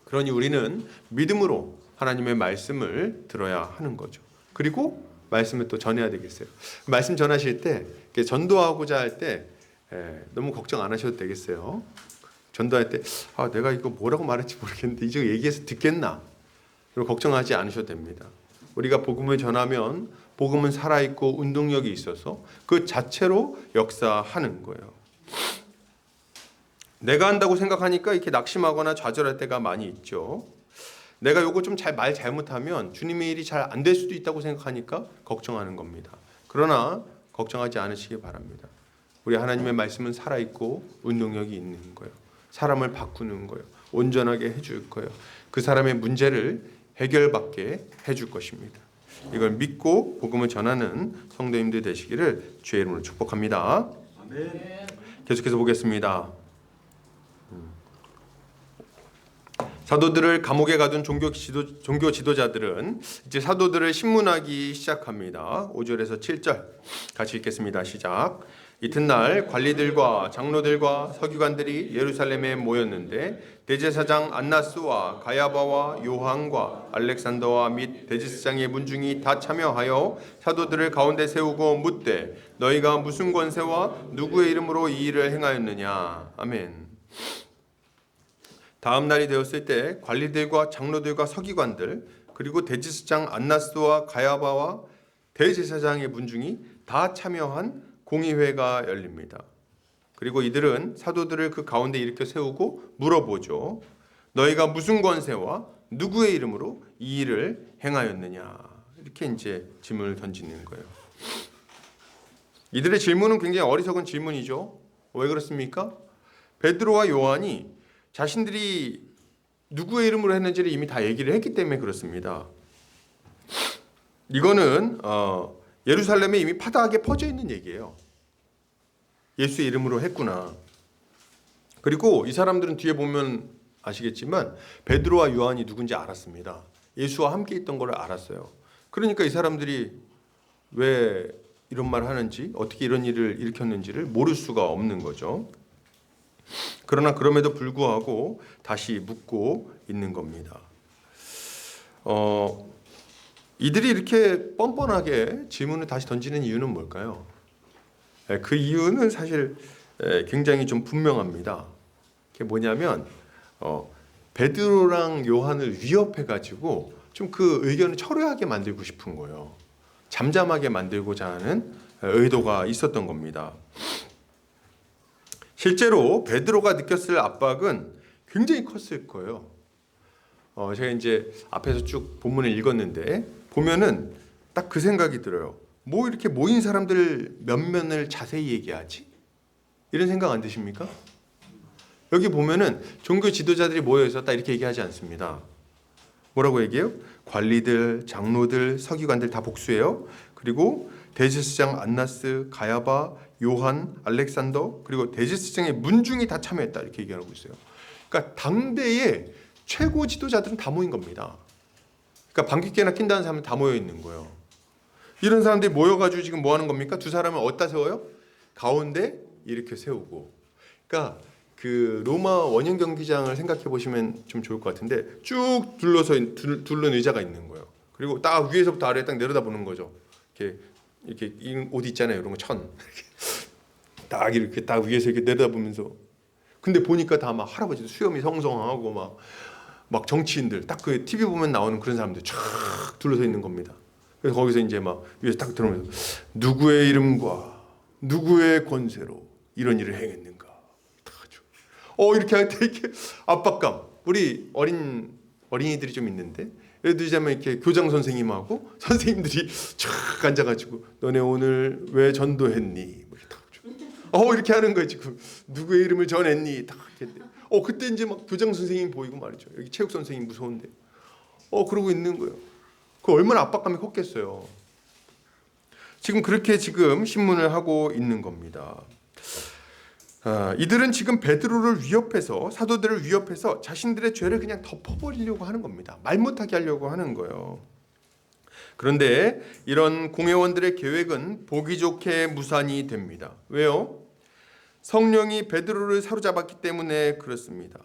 그러니 우리는 믿음으로 하나님의 말씀을 들어야 하는 거죠. 그리고 말씀을 또 전해야 되겠어요. 말씀 전하실 때 전도하고자 할 때 너무 걱정 안 하셔도 되겠어요. 전도할 때 내가 이거 뭐라고 말할지 모르겠는데 이제 얘기해서 듣겠나? 그리고 걱정하지 않으셔도 됩니다. 우리가 복음을 전하면 복음은 살아있고 운동력이 있어서 그 자체로 역사하는 거예요. 내가 한다고 생각하니까 이렇게 낙심하거나 좌절할 때가 많이 있죠. 내가 요거 좀 말 잘못하면 주님의 일이 잘 안 될 수도 있다고 생각하니까 걱정하는 겁니다. 그러나 걱정하지 않으시기 바랍니다. 우리 하나님의 말씀은 살아있고 운동력이 있는 거예요. 사람을 바꾸는 거예요. 온전하게 해줄 거예요. 그 사람의 문제를 해결받게 해줄 것입니다. 이걸 믿고 복음을 전하는 성도님들 되시기를 주의 이름으로 축복합니다. 아멘. 계속해서 보겠습니다. 사도들을 감옥에 가둔 종교 지도자들은 이제 사도들을 신문하기 시작합니다. 5절에서 7절 같이 읽겠습니다. 시작. 이튿날 관리들과 장로들과 서기관들이 예루살렘에 모였는데 대제사장 안나스와 가야바와 요한과 알렉산더와 및 대제사장의 문중이 다 참여하여 사도들을 가운데 세우고 묻되 너희가 무슨 권세와 누구의 이름으로 이 일을 행하였느냐. 아멘. 다음 날이 되었을 때 관리들과 장로들과 서기관들 그리고 대제사장 안나스와 가야바와 대제사장의 문중이 다 참여한 공의회가 열립니다. 그리고 이들은 사도들을 그 가운데 일으켜 세우고 물어보죠. 너희가 무슨 권세와 누구의 이름으로 이 일을 행하였느냐. 이렇게 이제 질문을 던지는 거예요. 이들의 질문은 굉장히 어리석은 질문이죠. 왜 그렇습니까? 베드로와 요한이 자신들이 누구의 이름으로 했는지를 이미 다 얘기를 했기 때문에 그렇습니다. 이거는 예루살렘에 이미 파다하게 퍼져 있는 얘기예요. 예수의 이름으로 했구나. 그리고 이 사람들은 뒤에 보면 아시겠지만 베드로와 요한이 누군지 알았습니다. 예수와 함께 있던 걸 알았어요. 그러니까 이 사람들이 왜 이런 말을 하는지 어떻게 이런 일을 일으켰는지를 모를 수가 없는 거죠. 그러나 그럼에도 불구하고 다시 묻고 있는 겁니다. 이들이 이렇게 뻔뻔하게 질문을 다시 던지는 이유는 뭘까요? 그 이유는 사실 굉장히 좀 분명합니다. 그게 뭐냐면 베드로랑 요한을 위협해가지고 좀 그 의견을 철회하게 만들고 싶은 거예요. 잠잠하게 만들고자 하는 의도가 있었던 겁니다. 실제로 베드로가 느꼈을 압박은 굉장히 컸을 거예요. 제가 이제 앞에서 쭉 본문을 읽었는데 보면은 딱 그 생각이 들어요. 뭐 이렇게 모인 사람들 면면을 자세히 얘기하지? 이런 생각 안 드십니까? 여기 보면은 종교 지도자들이 모여 있었다 이렇게 얘기하지 않습니다. 뭐라고 얘기해요? 관리들, 장로들, 서기관들 다 복수해요. 그리고 대제사장 안나스, 가야바, 요한, 알렉산더 그리고 대제사장의 문중이 다 참여했다 이렇게 얘기하고 있어요. 그러니까 당대의 최고 지도자들은 다 모인 겁니다. 그러니까 방귀깨나 낀다는 사람은 다 모여 있는 거예요. 이런 사람들이 모여가지고 지금 뭐 하는 겁니까? 두 사람을 어디다 세워요? 가운데 이렇게 세우고. 그러니까 그 로마 원형 경기장을 생각해 보시면 좀 좋을 것 같은데 쭉 둘러는 의자가 있는 거예요. 그리고 딱 위에서부터 아래에 딱 내려다 보는 거죠. 이렇게 옷 있잖아요. 이런 거 딱 이렇게 딱 위에서 이렇게 내려다보면서 근데 보니까 다 막 할아버지들 수염이 성성하고 막 정치인들 딱 그 TV 보면 나오는 그런 사람들 쫙 둘러서 있는 겁니다. 그래서 거기서 이제 막 위에서 딱 들어오면서 누구의 이름과 누구의 권세로 이런 일을 행했는가 이렇게 할 때 이렇게 압박감. 우리 어린이들이 좀 있는데 예를 들자면 이렇게 교장 선생님하고 선생님들이 쫙 앉아가지고 너네 오늘 왜 전도했니? 이렇게 하는 거예요 지금. 누구의 이름을 전했니? 딱 이렇게. 그때 이제 막 교장 선생님 보이고 말이죠. 여기 체육 선생님 무서운데. 그러고 있는 거예요. 그 얼마나 압박감이 컸겠어요. 지금 그렇게 지금 신문을 하고 있는 겁니다. 이들은 지금 베드로를 위협해서, 사도들을 위협해서 자신들의 죄를 그냥 덮어버리려고 하는 겁니다. 말 못하게 하려고 하는 거예요. 그런데 이런 공회원들의 계획은 보기 좋게 무산이 됩니다. 왜요? 성령이 베드로를 사로잡았기 때문에 그렇습니다.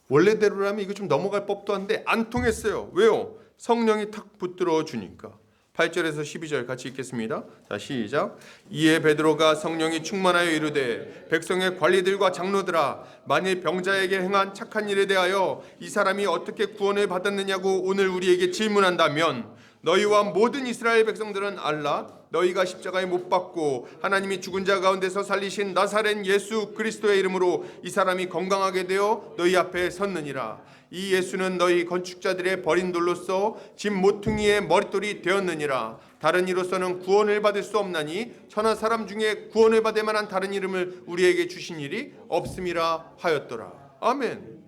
원래대로라면 이거 좀 넘어갈 법도 한데 안 통했어요. 왜요? 성령이 탁 붙들어 주니까. 8절에서 12절 같이 읽겠습니다. 자, 시작. 이에 베드로가 성령이 충만하여 이르되 백성의 관리들과 장로들아, 만일 병자에게 행한 착한 일에 대하여 이 사람이 어떻게 구원을 받았느냐고 오늘 우리에게 질문한다면 너희와 모든 이스라엘 백성들은 알라. 너희가 십자가에 못 박고 하나님이 죽은 자 가운데서 살리신 나사렛 예수 그리스도의 이름으로 이 사람이 건강하게 되어 너희 앞에 섰느니라. 이 예수는 너희 건축자들의 버린 돌로서 집 모퉁이의 머릿돌이 되었느니라. 다른 이로서는 구원을 받을 수 없나니 천하 사람 중에 구원을 받을 만한 다른 이름을 우리에게 주신 일이 없음이라 하였더라. 아멘.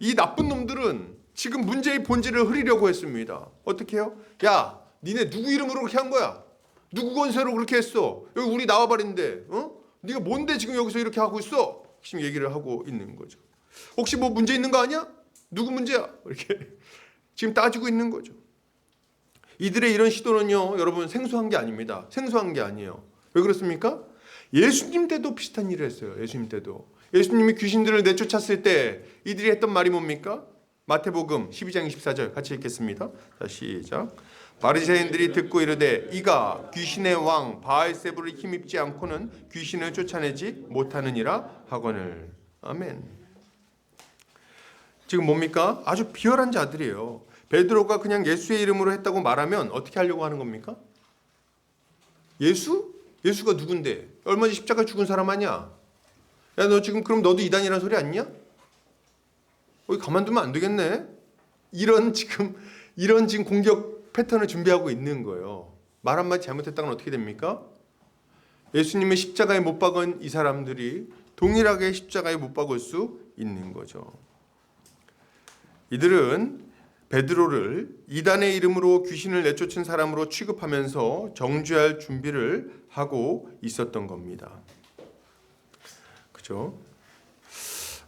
이 나쁜 놈들은 지금 문제의 본질을 흐리려고 했습니다. 어떻게 해요? 야, 니네 누구 이름으로 그렇게 한 거야? 누구 권세로 그렇게 했어? 여기 우리 나와버린데, 네가 뭔데 지금 여기서 이렇게 하고 있어? 지금 얘기를 하고 있는 거죠. 혹시 뭐 문제 있는 거 아니야? 누구 문제야? 이렇게 지금 따지고 있는 거죠. 이들의 이런 시도는요, 여러분 생소한 게 아닙니다. 생소한 게 아니에요. 왜 그렇습니까? 예수님 때도 비슷한 일을 했어요. 예수님 때도. 예수님이 귀신들을 내쫓았을 때 이들이 했던 말이 뭡니까? 마태복음 12장 24절 같이 읽겠습니다. 자, 시작. 바리새인들이 듣고 이르되 이가 귀신의 왕 바알세불을 힘입지 않고는 귀신을 쫓아내지 못하느니라 하거늘. 아멘. 지금 뭡니까? 아주 비열한 자들이에요. 베드로가 그냥 예수의 이름으로 했다고 말하면 어떻게 하려고 하는 겁니까? 예수? 예수가 누군데? 얼마 전에 십자가 죽은 사람 아니야? 야, 너 지금 그럼 너도 이단이라는 소리 아니냐? 가만두면 안 되겠네. 이런 지금 공격 패턴을 준비하고 있는 거예요. 말 한마디 잘못했다면 어떻게 됩니까? 예수님의 십자가에 못 박은 이 사람들이 동일하게 십자가에 못 박을 수 있는 거죠. 이들은 베드로를 이단의 이름으로 귀신을 내쫓은 사람으로 취급하면서 정죄할 준비를 하고 있었던 겁니다. 그죠?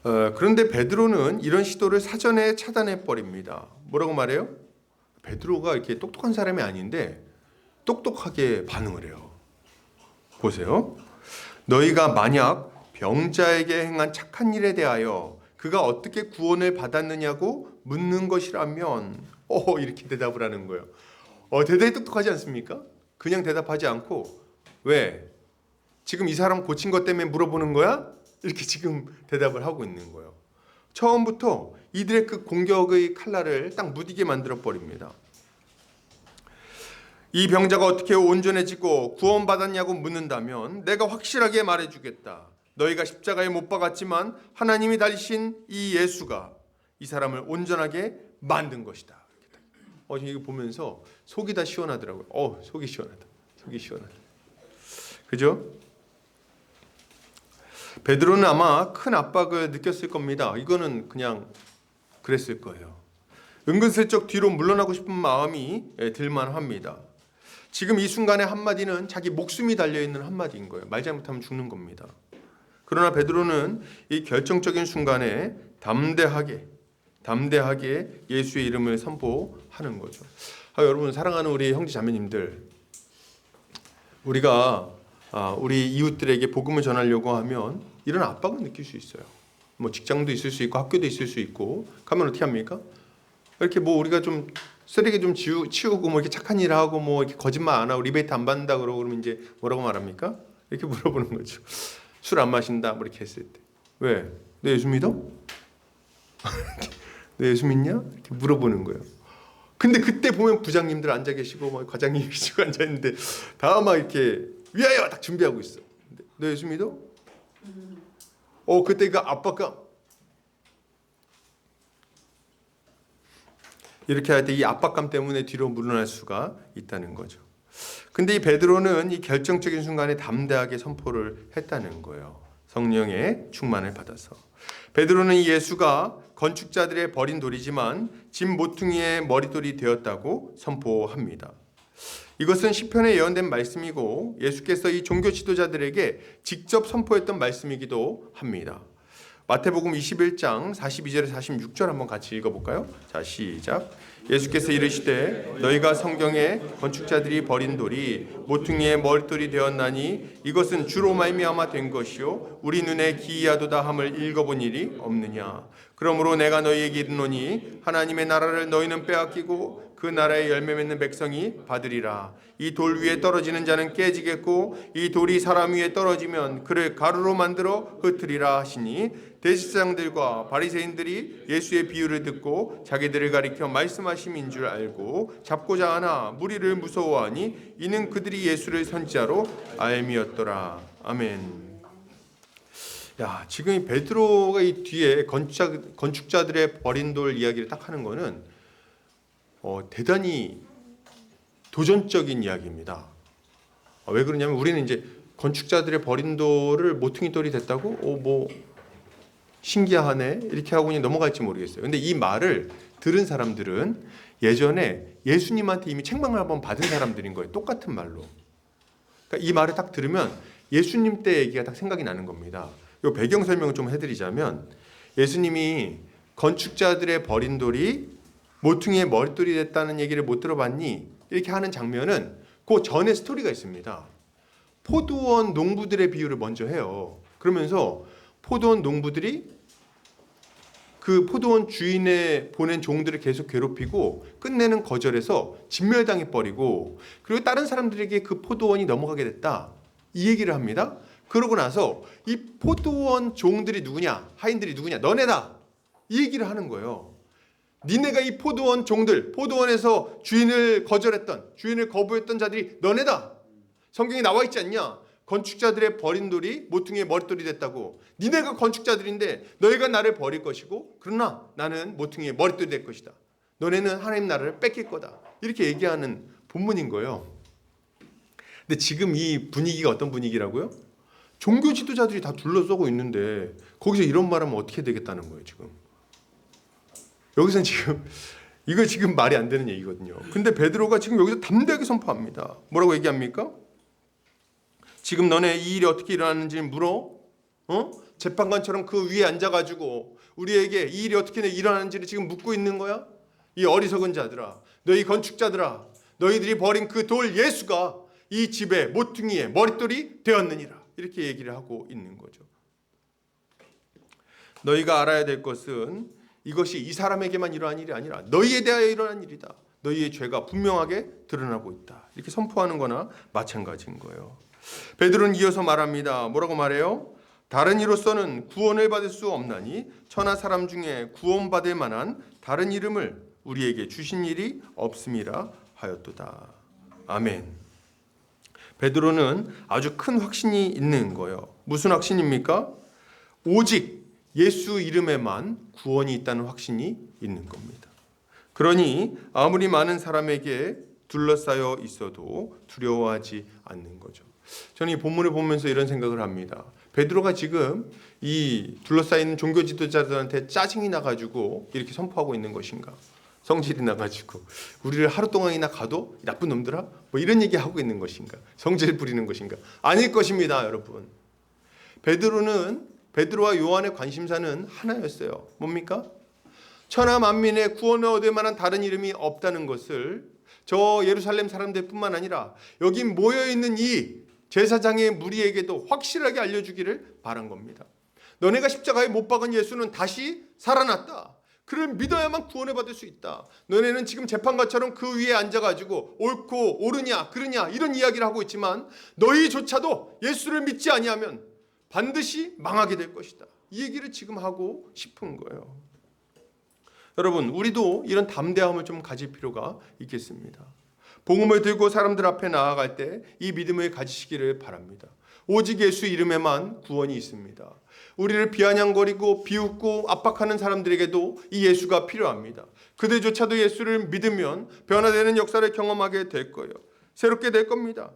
그런데 베드로는 이런 시도를 사전에 차단해 버립니다. 뭐라고 말해요? 베드로가 이렇게 똑똑한 사람이 아닌데 똑똑하게 반응을 해요. 보세요. 너희가 만약 병자에게 행한 착한 일에 대하여 그가 어떻게 구원을 받았느냐고 묻는 것이라면 이렇게 대답을 하는 거예요. 대단히 똑똑하지 않습니까? 그냥 대답하지 않고 왜? 지금 이 사람 고친 것 때문에 물어보는 거야? 이렇게 지금 대답을 하고 있는 거예요. 처음부터 이들의 그 공격의 칼날을 딱 무디게 만들어 버립니다. 이 병자가 어떻게 온전해지고 구원받았냐고 묻는다면 내가 확실하게 말해주겠다. 너희가 십자가에 못 박았지만 하나님이 달리신 이 예수가 이 사람을 온전하게 만든 것이다. 이거 보면서 속이 다 시원하더라고요. 속이 시원하다. 속이 시원하다. 그죠? 베드로는 아마 큰 압박을 느꼈을 겁니다. 이거는 그냥 그랬을 거예요. 은근슬쩍 뒤로 물러나고 싶은 마음이 들만합니다. 지금 이 순간의 한마디는 자기 목숨이 달려있는 한마디인 거예요. 말 잘못하면 죽는 겁니다. 그러나 베드로는 이 결정적인 순간에 담대하게 예수의 이름을 선포하는 거죠. 여러분 사랑하는 우리 형제 자매님들, 우리가 우리 이웃들에게 복음을 전하려고 하면 이런 압박을 느낄 수 있어요. 뭐 직장도 있을 수 있고 학교도 있을 수 있고 가면 어떻게 합니까? 이렇게 뭐 우리가 좀 쓰레기 좀 치우고 뭐 이렇게 착한 일 하고 뭐 이렇게 거짓말 안 하고 리베이트 안 받는다 그러면 이제 뭐라고 말합니까? 이렇게 물어보는 거죠. 술 안 마신다 뭐 이렇게 했을 때 왜? 너 예수 믿어? 너 예수 믿냐? 이렇게 물어보는 거예요. 근데 그때 보면 부장님들 앉아 계시고 뭐 과장님 계시고 앉아 있는데 다 막 이렇게 위하여 딱 준비하고 있어. 너 예수 믿어? 그때 그 압박감 이렇게 할 때 이 압박감 때문에 뒤로 물러날 수가 있다는 거죠. 근데 이 베드로는 이 결정적인 순간에 담대하게 선포를 했다는 거예요. 성령의 충만을 받아서. 베드로는 이 예수가 건축자들의 버린 돌이지만 집 모퉁이의 머릿돌이 되었다고 선포합니다. 이것은 시편에 예언된 말씀이고 예수께서 이 종교 지도자들에게 직접 선포했던 말씀이기도 합니다. 마태복음 21장 42절에 46절 한번 같이 읽어볼까요? 자, 시작. 예수께서 이르시되 너희가 성경에 건축자들이 버린 돌이 모퉁이의 머릿돌이 되었나니 이것은 주로 말미암아 된 것이요 우리 눈에 기이하도다 함을 읽어본 일이 없느냐. 그러므로 내가 너희에게 이르노니 하나님의 나라를 너희는 빼앗기고 그 나라의 열매 맺는 백성이 받으리라. 이 돌 위에 떨어지는 자는 깨지겠고 이 돌이 사람 위에 떨어지면 그를 가루로 만들어 흩으리라 하시니 대제사장들과 바리새인들이 예수의 비유를 듣고 자기들을 가리켜 말씀하심인 줄 알고 잡고자 하나 무리를 무서워하니 이는 그들이 예수를 선지자로 알미었더라. 아멘. 야, 지금 이 베드로가 이 뒤에 건축자들의 버린 돌 이야기를 딱 하는 거는 대단히 도전적인 이야기입니다. 왜 그러냐면 우리는 이제 건축자들의 버린 돌을 모퉁이 돌이 됐다고 뭐 신기하네 이렇게 하고 그냥 넘어갈지 모르겠어요. 근데 이 말을 들은 사람들은 예전에 예수님한테 이미 책망을 한번 받은 사람들인 거예요. 똑같은 말로. 그러니까 이 말을 딱 들으면 예수님 때 얘기가 딱 생각이 나는 겁니다. 이 배경 설명을 좀 해드리자면 예수님이 건축자들의 버린 돌이 모퉁이의 머릿돌이 됐다는 얘기를 못 들어봤니? 이렇게 하는 장면은 그 전에 스토리가 있습니다. 포도원 농부들의 비유를 먼저 해요. 그러면서 포도원 농부들이 그 포도원 주인의 보낸 종들을 계속 괴롭히고 끝내는 거절해서 진멸당해 버리고 그리고 다른 사람들에게 그 포도원이 넘어가게 됐다. 이 얘기를 합니다. 그러고 나서 이 포도원 종들이 누구냐? 하인들이 누구냐? 너네다. 이 얘기를 하는 거예요. 니네가 이 포도원 종들, 포도원에서 주인을 거부했던 자들이 너네다. 성경에 나와 있지 않냐? 건축자들의 버린 돌이 모퉁이의 머릿돌이 됐다고. 니네가 건축자들인데 너희가 나를 버릴 것이고 그러나 나는 모퉁이의 머릿돌이 될 것이다. 너네는 하나님 나라를 뺏길 거다. 이렇게 얘기하는 본문인 거예요. 근데 지금 이 분위기가 어떤 분위기라고요? 종교 지도자들이 다 둘러싸고 있는데 거기서 이런 말하면 어떻게 되겠다는 거예요, 지금. 여기서는 이거 지금 말이 안 되는 얘기거든요. 근데 베드로가 지금 여기서 담대하게 선포합니다. 뭐라고 얘기합니까? 지금 너네 이 일이 어떻게 일어났는지 물어? 재판관처럼 그 위에 앉아가지고 우리에게 이 일이 어떻게 일어났는지를 지금 묻고 있는 거야? 이 어리석은 자들아, 너희 건축자들아, 너희들이 버린 그 돌 예수가 이 집의 모퉁이의 머릿돌이 되었느니라. 이렇게 얘기를 하고 있는 거죠. 너희가 알아야 될 것은 이것이 이 사람에게만 일어난 일이 아니라 너희에 대하여 일어난 일이다. 너희의 죄가 분명하게 드러나고 있다. 이렇게 선포하는 거나 마찬가지인 거예요. 베드로는 이어서 말합니다. 뭐라고 말해요? 다른 이로서는 구원을 받을 수 없나니 천하 사람 중에 구원받을 만한 다른 이름을 우리에게 주신 일이 없음이라 하였도다. 아멘. 베드로는 아주 큰 확신이 있는 거예요. 무슨 확신입니까? 오직 예수 이름에만 구원이 있다는 확신이 있는 겁니다. 그러니 아무리 많은 사람에게 둘러싸여 있어도 두려워하지 않는 거죠. 저는 이 본문을 보면서 이런 생각을 합니다. 베드로가 지금 이 둘러싸인 종교 지도자들한테 짜증이 나가지고 이렇게 선포하고 있는 것인가? 성질이 나가지고 우리를 하루 동안이나 가도 나쁜 놈들아? 뭐 이런 얘기하고 있는 것인가? 성질 부리는 것인가? 아닐 것입니다, 여러분. 베드로와 요한의 관심사는 하나였어요. 뭡니까? 천하 만민의 구원을 얻을 만한 다른 이름이 없다는 것을 저 예루살렘 사람들뿐만 아니라 여기 모여있는 이 제사장의 무리에게도 확실하게 알려주기를 바란 겁니다. 너네가 십자가에 못 박은 예수는 다시 살아났다. 그를 믿어야만 구원을 받을 수 있다. 너네는 지금 재판관처럼 그 위에 앉아가지고 옳고 옳으냐 그르냐 이런 이야기를 하고 있지만 너희조차도 예수를 믿지 아니하면 반드시 망하게 될 것이다. 이 얘기를 지금 하고 싶은 거예요. 여러분, 우리도 이런 담대함을 좀 가질 필요가 있겠습니다. 복음을 들고 사람들 앞에 나아갈 때 이 믿음을 가지시기를 바랍니다. 오직 예수 이름에만 구원이 있습니다. 우리를 비아냥거리고 비웃고 압박하는 사람들에게도 이 예수가 필요합니다. 그들조차도 예수를 믿으면 변화되는 역사를 경험하게 될 거예요. 새롭게 될 겁니다.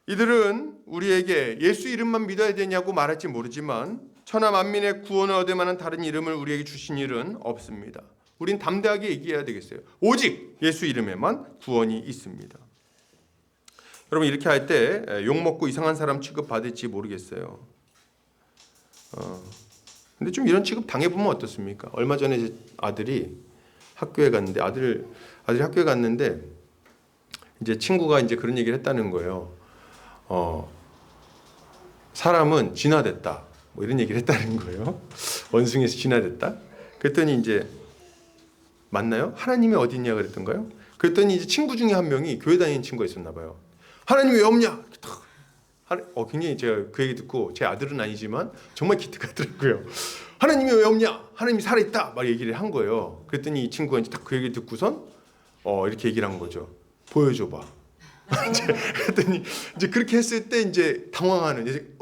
이들은 우리에게 예수 이름만 믿어야 되냐고 말할지 모르지만 천하 만민의 구원을 얻을 만한 다른 이름을 우리에게 주신 일은 없습니다. 우린 담대하게 얘기해야 되겠어요. 오직 예수 이름에만 구원이 있습니다. 여러분 이렇게 할 때 욕먹고 이상한 사람 취급받을지 모르겠어요. 근데 좀 이런 취급 당해보면 어떻습니까? 얼마 전에 제 아들이 학교에 갔는데 아들이 학교에 갔는데 이제 친구가 이제 그런 얘기를 했다는 거예요. 사람은 진화됐다. 뭐 이런 얘기를 했다는 거예요. 원숭이에서 진화됐다. 그랬더니 이제 맞나요? 하나님이 어디 있냐 그랬던가요? 그랬더니 이제 친구 중에 한 명이 교회 다니는 친구가 있었나 봐요. 하나님이 왜 없냐? 굉장히 제가 그 얘기 듣고 제 아들은 아니지만 정말 기특하더라고요. 하나님이 왜 없냐? 하나님이 살아있다. 막 얘기를 한 거예요. 그랬더니 이 친구가 이제 딱 그 얘기 듣고선 이렇게 얘기를 한 거죠. 보여줘봐. 그랬더니 이제 그렇게 했을 때 이제 당황하는 이제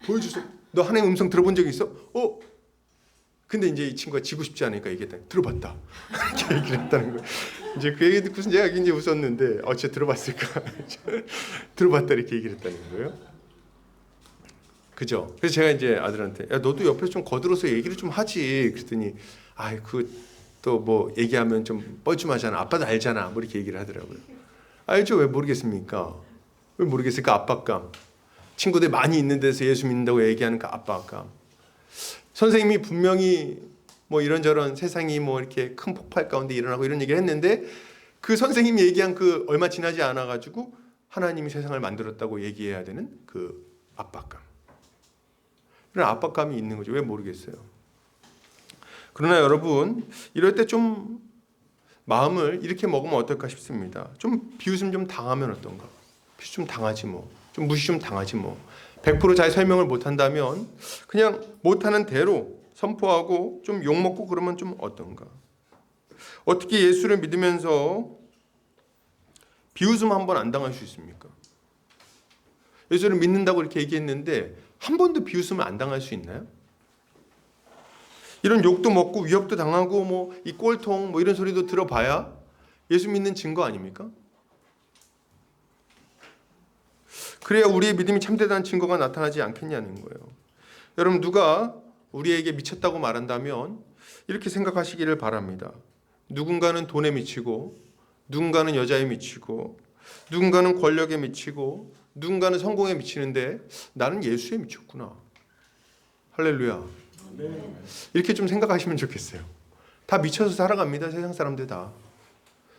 보여주세요. 너 하나님 음성 들어본 적 있어? 근데 이제 이 친구가 지고 싶지 않으니까 얘기했다. 들어봤다. 이렇게 얘기를 했다는 거예요. 이제 그 얘기 듣고서 제가 굉장히 웃었는데 진짜 들어봤을까? 들어봤다 이렇게 얘기를 했다는 거예요. 그죠? 그래서 제가 이제 아들한테 야 너도 옆에서 좀 거들어서 얘기를 좀 하지. 그랬더니 또 뭐 얘기하면 좀 뻘쭘하잖아. 아빠도 알잖아. 뭐 이렇게 얘기를 하더라고요. 알죠? 왜 모르겠습니까? 왜 모르겠을까? 압박감. 친구들 많이 있는 데서 예수 믿는다고 얘기하는 그 압박감. 선생님이 분명히 뭐 이런저런 세상이 뭐 이렇게 큰 폭발 가운데 일어나고 이런 얘기를 했는데 그 선생님이 얘기한 그 얼마 지나지 않아 가지고 하나님이 세상을 만들었다고 얘기해야 되는 그 압박감. 이런 압박감이 있는 거죠. 왜 모르겠어요. 그러나 여러분 이럴 때 좀 마음을 이렇게 먹으면 어떨까 싶습니다. 좀 비웃음 좀 당하면 어떤가? 비웃음 좀 당하지 뭐. 좀 무시 좀 당하지 뭐. 100% 잘 설명을 못한다면 그냥 못하는 대로 선포하고 좀 욕먹고 그러면 좀 어떤가? 어떻게 예수를 믿으면서 비웃음 한 번 안 당할 수 있습니까? 예수를 믿는다고 이렇게 얘기했는데 한 번도 비웃음을 안 당할 수 있나요? 이런 욕도 먹고 위협도 당하고 뭐 이 꼴통 뭐 이런 소리도 들어봐야 예수 믿는 증거 아닙니까? 그래야 우리의 믿음이 참되다는 증거가 나타나지 않겠냐는 거예요. 여러분 누가 우리에게 미쳤다고 말한다면 이렇게 생각하시기를 바랍니다. 누군가는 돈에 미치고 누군가는 여자에 미치고 누군가는 권력에 미치고 누군가는 성공에 미치는데 나는 예수에 미쳤구나. 할렐루야. 이렇게 좀 생각하시면 좋겠어요. 다 미쳐서 살아갑니다. 세상 사람들 다.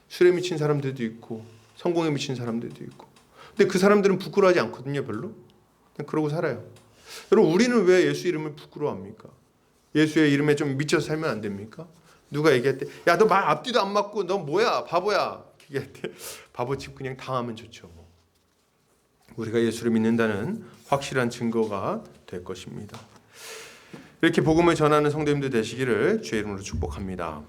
술에 미친 사람들도 있고 성공에 미친 사람들도 있고. 근데 그 사람들은 부끄러워하지 않거든요. 별로. 그냥 그러고 살아요. 여러분 우리는 왜 예수 이름을 부끄러워합니까? 예수의 이름에 좀 미쳐서 살면 안 됩니까? 누가 얘기할 때 야 너 말 앞뒤도 안 맞고 너 뭐야 바보야 얘기할 때 바보집 그냥 당하면 좋죠. 우리가 예수를 믿는다는 확실한 증거가 될 것입니다. 이렇게 복음을 전하는 성도님들 되시기를 주의 이름으로 축복합니다.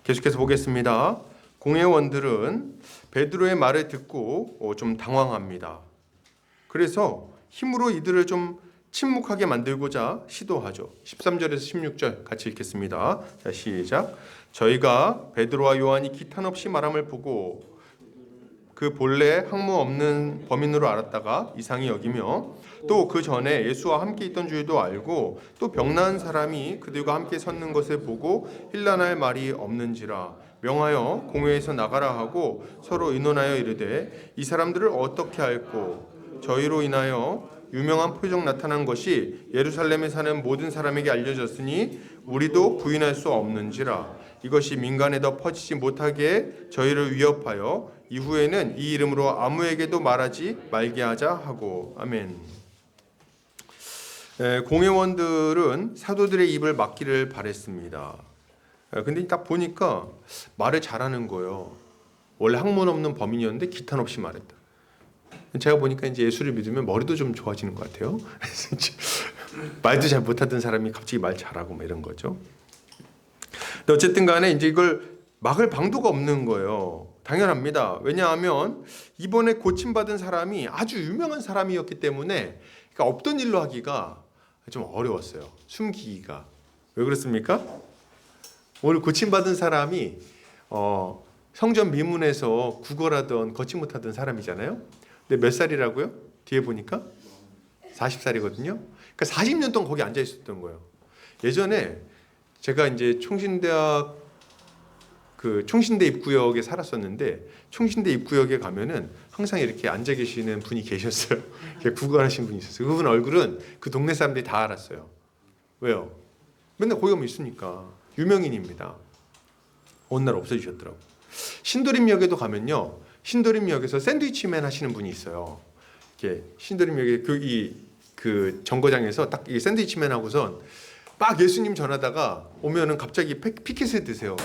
계속해서 보겠습니다. 공회원들은 베드로의 말을 듣고 좀 당황합니다. 그래서 힘으로 이들을 좀 침묵하게 만들고자 시도하죠. 13절에서 16절 같이 읽겠습니다. 자, 시작. 저희가 베드로와 요한이 기탄 없이 말함을 보고 그 본래 학무 없는 범인으로 알았다가 이상히 여기며 또 그 전에 예수와 함께 있던 줄도 알고 또 병나은 사람이 그들과 함께 섰는 것을 보고 힐난할 말이 없는지라 명하여 공회에서 나가라 하고 서로 의논하여 이르되 이 사람들을 어떻게 할꼬 저희로 인하여 유명한 표적 나타난 것이 예루살렘에 사는 모든 사람에게 알려졌으니 우리도 부인할 수 없는지라 이것이 민간에 더 퍼지지 못하게 저희를 위협하여 이후에는 이 이름으로 아무에게도 말하지 말게 하자 하고 아멘. 공회원들은 사도들의 입을 막기를 바랬습니다. 근데 딱 보니까 말을 잘하는 거예요. 원래 학문 없는 범인이었는데 기탄 없이 말했다. 제가 보니까 이제 예수를 믿으면 머리도 좀 좋아지는 것 같아요. 말도 잘 못하던 사람이 갑자기 말 잘하고 뭐 이런 거죠. 근데 어쨌든 간에 이제 이걸 막을 방도가 없는 거예요. 당연합니다. 왜냐하면 이번에 고침받은 사람이 아주 유명한 사람이었기 때문에 그러니까 없던 일로 하기가 좀 어려웠어요. 숨기기가. 왜 그렇습니까? 오늘 고침받은 사람이 성전 미문에서 구걸하던 걷지 못하던 사람이잖아요. 근데 몇 살이라고요? 뒤에 보니까 40살이거든요. 그러니까 40년 동안 거기 앉아 있었던 거예요. 예전에 제가 이제 총신대학 그 총신대 입구역에 살았었는데 총신대 입구역에 가면은 항상 이렇게 앉아 계시는 분이 계셨어요. 이렇게 구걸하신 분이 있었어요. 그분 얼굴은 그 동네 사람들이 다 알았어요. 왜요? 맨날 거기 가면 있으니까. 유명인입니다. 어느 날 없어지셨더라고. 신도림역에도 가면요, 신도림역에서 샌드위치맨 하시는 분이 있어요. 이렇게 신도림역에 그 정거장에서 딱 이 샌드위치맨 하고선 막 예수님 전하다가 오면은 갑자기 피켓을 드세요.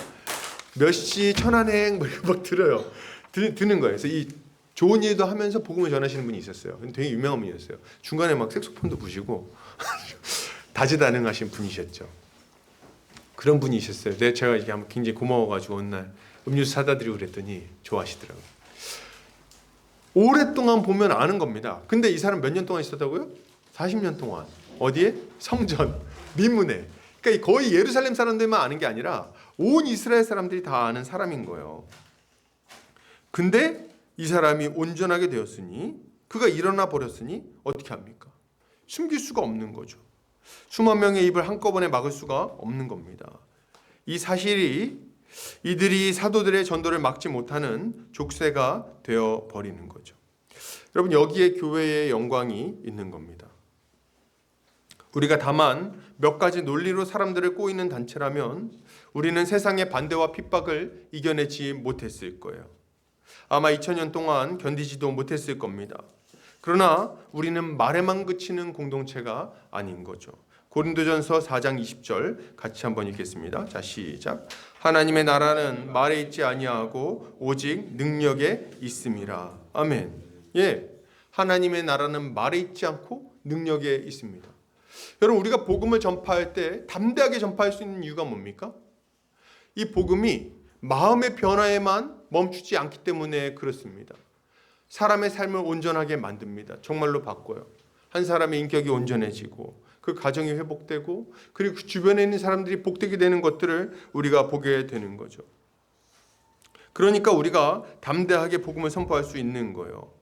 몇 시 천안행 막 들어요. 드는 거예요. 그래서 이 좋은 일도 하면서 복음을 전하시는 분이 있었어요. 되게 유명한 분이었어요. 중간에 막 색소폰도 부시고 다재다능하신 분이셨죠. 그런 분이 있었어요. 제가 이게 굉장히 고마워가지고 어느 날 음료수 사다 드리고 그랬더니 좋아하시더라고요. 오랫동안 보면 아는 겁니다. 근데 이 사람 몇 년 동안 있었다고요? 40년 동안. 어디에? 성전, 민문에. 그러니까 거의 예루살렘 사람들만 아는 게 아니라 온 이스라엘 사람들이 다 아는 사람인 거예요. 근데 이 사람이 온전하게 되었으니, 그가 일어나 버렸으니 어떻게 합니까? 숨길 수가 없는 거죠. 수만 명의 입을 한꺼번에 막을 수가 없는 겁니다. 이 사실이 이들이 사도들의 전도를 막지 못하는 족쇄가 되어 버리는 거죠. 여러분, 여기에 교회의 영광이 있는 겁니다. 우리가 다만 몇 가지 논리로 사람들을 꼬이는 단체라면 우리는 세상의 반대와 핍박을 이겨내지 못했을 거예요. 아마 2000년 동안 견디지도 못했을 겁니다. 그러나 우리는 말에만 그치는 공동체가 아닌 거죠. 고린도전서 4장 20절 같이 한번 읽겠습니다. 자, 시작. 하나님의 나라는 말에 있지 아니하고 오직 능력에 있음이라. 아멘. 예, 하나님의 나라는 말에 있지 않고 능력에 있습니다. 여러분, 우리가 복음을 전파할 때 담대하게 전파할 수 있는 이유가 뭡니까? 이 복음이 마음의 변화에만 멈추지 않기 때문에 그렇습니다. 사람의 삶을 온전하게 만듭니다. 정말로 바꿔요. 한 사람의 인격이 온전해지고 그 가정이 회복되고 그리고 그 주변에 있는 사람들이 복되게 되는 것들을 우리가 보게 되는 거죠. 그러니까 우리가 담대하게 복음을 선포할 수 있는 거예요.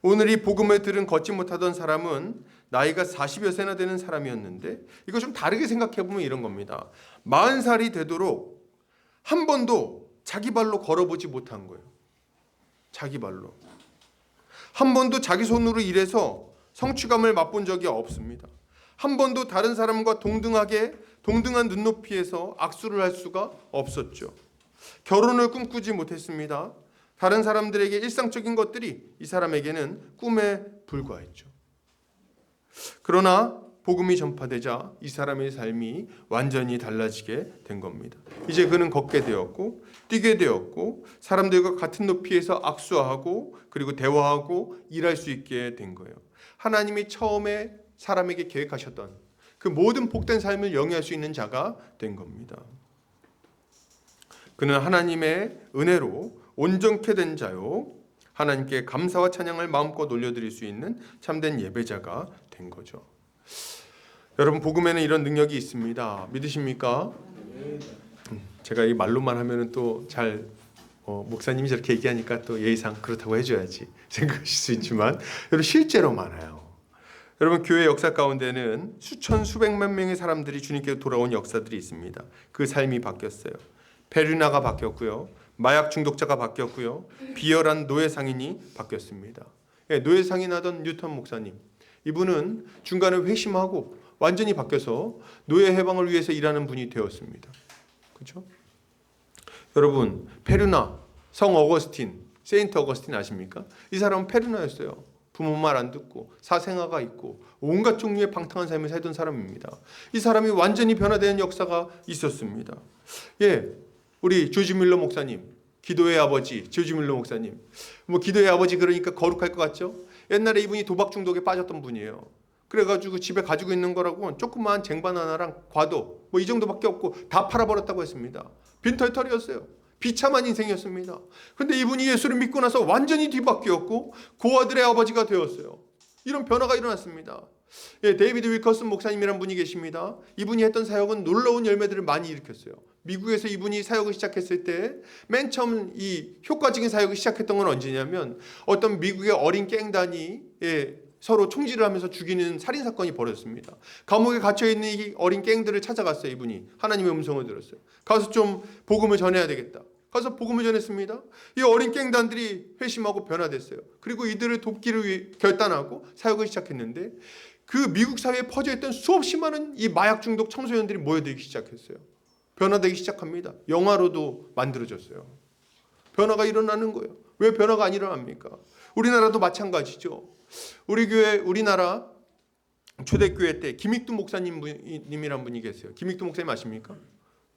오늘 이 복음을 들은 걷지 못하던 사람은 나이가 40여 세나 되는 사람이었는데, 이거 좀 다르게 생각해 보면 이런 겁니다. 40살이 되도록 한 번도 자기 발로 걸어보지 못한 거예요. 자기 발로. 한 번도 자기 손으로 일해서 성취감을 맛본 적이 없습니다. 한 번도 다른 사람과 동등한 눈높이에서 악수를 할 수가 없었죠. 결혼을 꿈꾸지 못했습니다. 다른 사람들에게 일상적인 것들이 이 사람에게는 꿈에 불과했죠. 그러나 복음이 전파되자 이 사람의 삶이 완전히 달라지게 된 겁니다. 이제 그는 걷게 되었고 뛰게 되었고 사람들과 같은 높이에서 악수하고 그리고 대화하고 일할 수 있게 된 거예요. 하나님이 처음에 사람에게 계획하셨던 그 모든 복된 삶을 영위할 수 있는 자가 된 겁니다. 그는 하나님의 은혜로 온전케 된 자요, 하나님께 감사와 찬양을 마음껏 올려드릴 수 있는 참된 예배자가 된 거죠. 여러분, 복음에는 이런 능력이 있습니다. 믿으십니까? 제가 이 말로만 하면은 또 잘 목사님이 저렇게 얘기하니까 또 예의상 그렇다고 해줘야지 생각하실 수 있지만, 여러분 실제로 많아요. 여러분, 교회 역사 가운데는 수천 수백만 명의 사람들이 주님께 돌아온 역사들이 있습니다. 그 삶이 바뀌었어요. 페르나가 바뀌었고요, 마약 중독자가 바뀌었고요, 비열한 노예 상인이 바뀌었습니다. 노예 상인하던 뉴턴 목사님, 이분은 중간에 회심하고 완전히 바뀌어서 노예 해방을 위해서 일하는 분이 되었습니다. 그렇죠? 여러분, 페르나, 성 어거스틴, 세인트 어거스틴 아십니까? 이 사람은 페르나였어요. 부모 말 안 듣고 사생아가 있고 온갖 종류의 방탕한 삶을 살던 사람입니다. 이 사람이 완전히 변화되는 역사가 있었습니다. 예, 우리 조지 밀러 목사님, 기도의 아버지 조지 밀러 목사님, 뭐 기도의 아버지 그러니까 거룩할 것 같죠? 옛날에 이분이 도박 중독에 빠졌던 분이에요. 그래가지고 집에 가지고 있는 거라고 조그마한 쟁반 하나랑 과도 뭐 이 정도밖에 없고 다 팔아버렸다고 했습니다. 빈털털이었어요. 비참한 인생이었습니다. 그런데 이분이 예수를 믿고 나서 완전히 뒤바뀌었고 고아들의 아버지가 되었어요. 이런 변화가 일어났습니다. 예, 데이비드 윌커슨 목사님이란 분이 계십니다. 이분이 했던 사역은 놀라운 열매들을 많이 일으켰어요. 미국에서 이분이 사역을 시작했을 때 맨 처음 이 효과적인 사역을 시작했던 건 언제냐면, 어떤 미국의 어린 갱단이 서로 총질을 하면서 죽이는 살인사건이 벌어졌습니다. 감옥에 갇혀있는 이 어린 갱들을 찾아갔어요. 이분이 하나님의 음성을 들었어요. 가서 좀 복음을 전해야 되겠다. 가서 복음을 전했습니다. 이 어린 갱단들이 회심하고 변화됐어요. 그리고 이들을 돕기를 위해 결단하고 사역을 시작했는데 그 미국 사회에 퍼져있던 수없이 많은 이 마약 중독 청소년들이 모여들기 시작했어요. 변화되기 시작합니다. 영화로도 만들어졌어요. 변화가 일어나는 거예요. 왜 변화가 안 일어납니까? 우리나라도 마찬가지죠. 우리나라 초대교회 때 김익두 목사님이란 분이 계세요. 김익두 목사님 아십니까?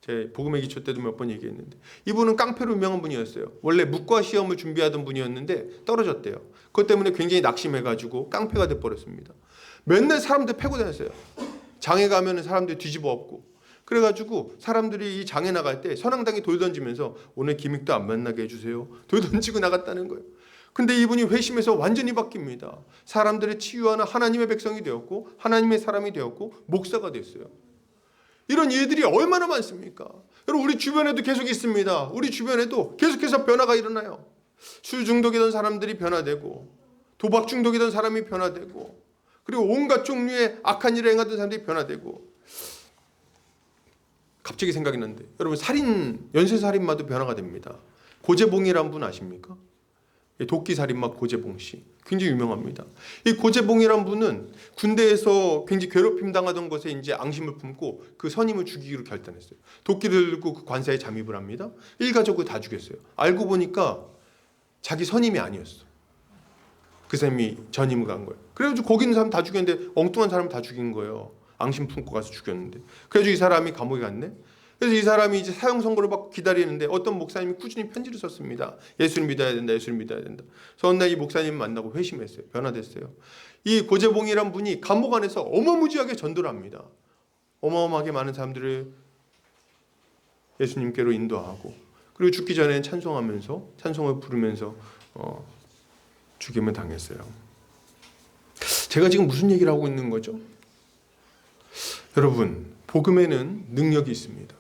제 복음의 기초 때도 몇 번 얘기했는데 이분은 깡패로 유명한 분이었어요. 원래 무과 시험을 준비하던 분이었는데 떨어졌대요. 그것 때문에 굉장히 낙심해가지고 깡패가 돼버렸습니다. 맨날 사람들 패고 다녔어요. 장에 가면 사람들 뒤집어 엎고. 그래가지고 사람들이 이 장에 나갈 때 선앙당에 돌 던지면서 오늘 김익도 안 만나게 해주세요. 돌 던지고 나갔다는 거예요. 근데 이분이 회심해서 완전히 바뀝니다. 사람들을 치유하는 하나님의 백성이 되었고 하나님의 사람이 되었고 목사가 됐어요. 이런 일들이 얼마나 많습니까? 여러분 우리 주변에도 계속 있습니다. 우리 주변에도 계속해서 변화가 일어나요. 술 중독이던 사람들이 변화되고 도박 중독이던 사람이 변화되고 그리고 온갖 종류의 악한 일을 행하던 사람들이 변화되고 갑자기 생각이 났는데 여러분 연쇄살인마도 변화가 됩니다. 고재봉이라는 분 아십니까? 도끼살인마 고재봉 씨 굉장히 유명합니다. 이 고재봉이란 분은 군대에서 굉장히 괴롭힘 당하던 것에 이제 앙심을 품고 그 선임을 죽이기로 결단했어요. 도끼를 들고 그 관사에 잠입을 합니다. 일가족을 다 죽였어요. 알고 보니까 자기 선임이 아니었어. 그 사람이 전임을 간 거예요. 그래가지고 거기 있는 사람 다 죽였는데 엉뚱한 사람 다 죽인 거예요. 앙심 품고 가서 죽였는데. 그래가지고 이 사람이 감옥에 갔네. 그래서 이 사람이 이제 사형 선고를 받고 기다리는데 어떤 목사님이 꾸준히 편지를 썼습니다. 예수를 믿어야 된다. 예수를 믿어야 된다. 그래서 어느 날 이 목사님 만나고 회심했어요. 변화됐어요. 이 고재봉이란 분이 감옥 안에서 어마무지하게 전도를 합니다. 어마어마하게 많은 사람들을 예수님께로 인도하고 그리고 죽기 전에 찬송하면서 찬송을 부르면서 죽임을 당했어요. 제가 지금 무슨 얘기를 하고 있는 거죠? 여러분 복음에는 능력이 있습니다.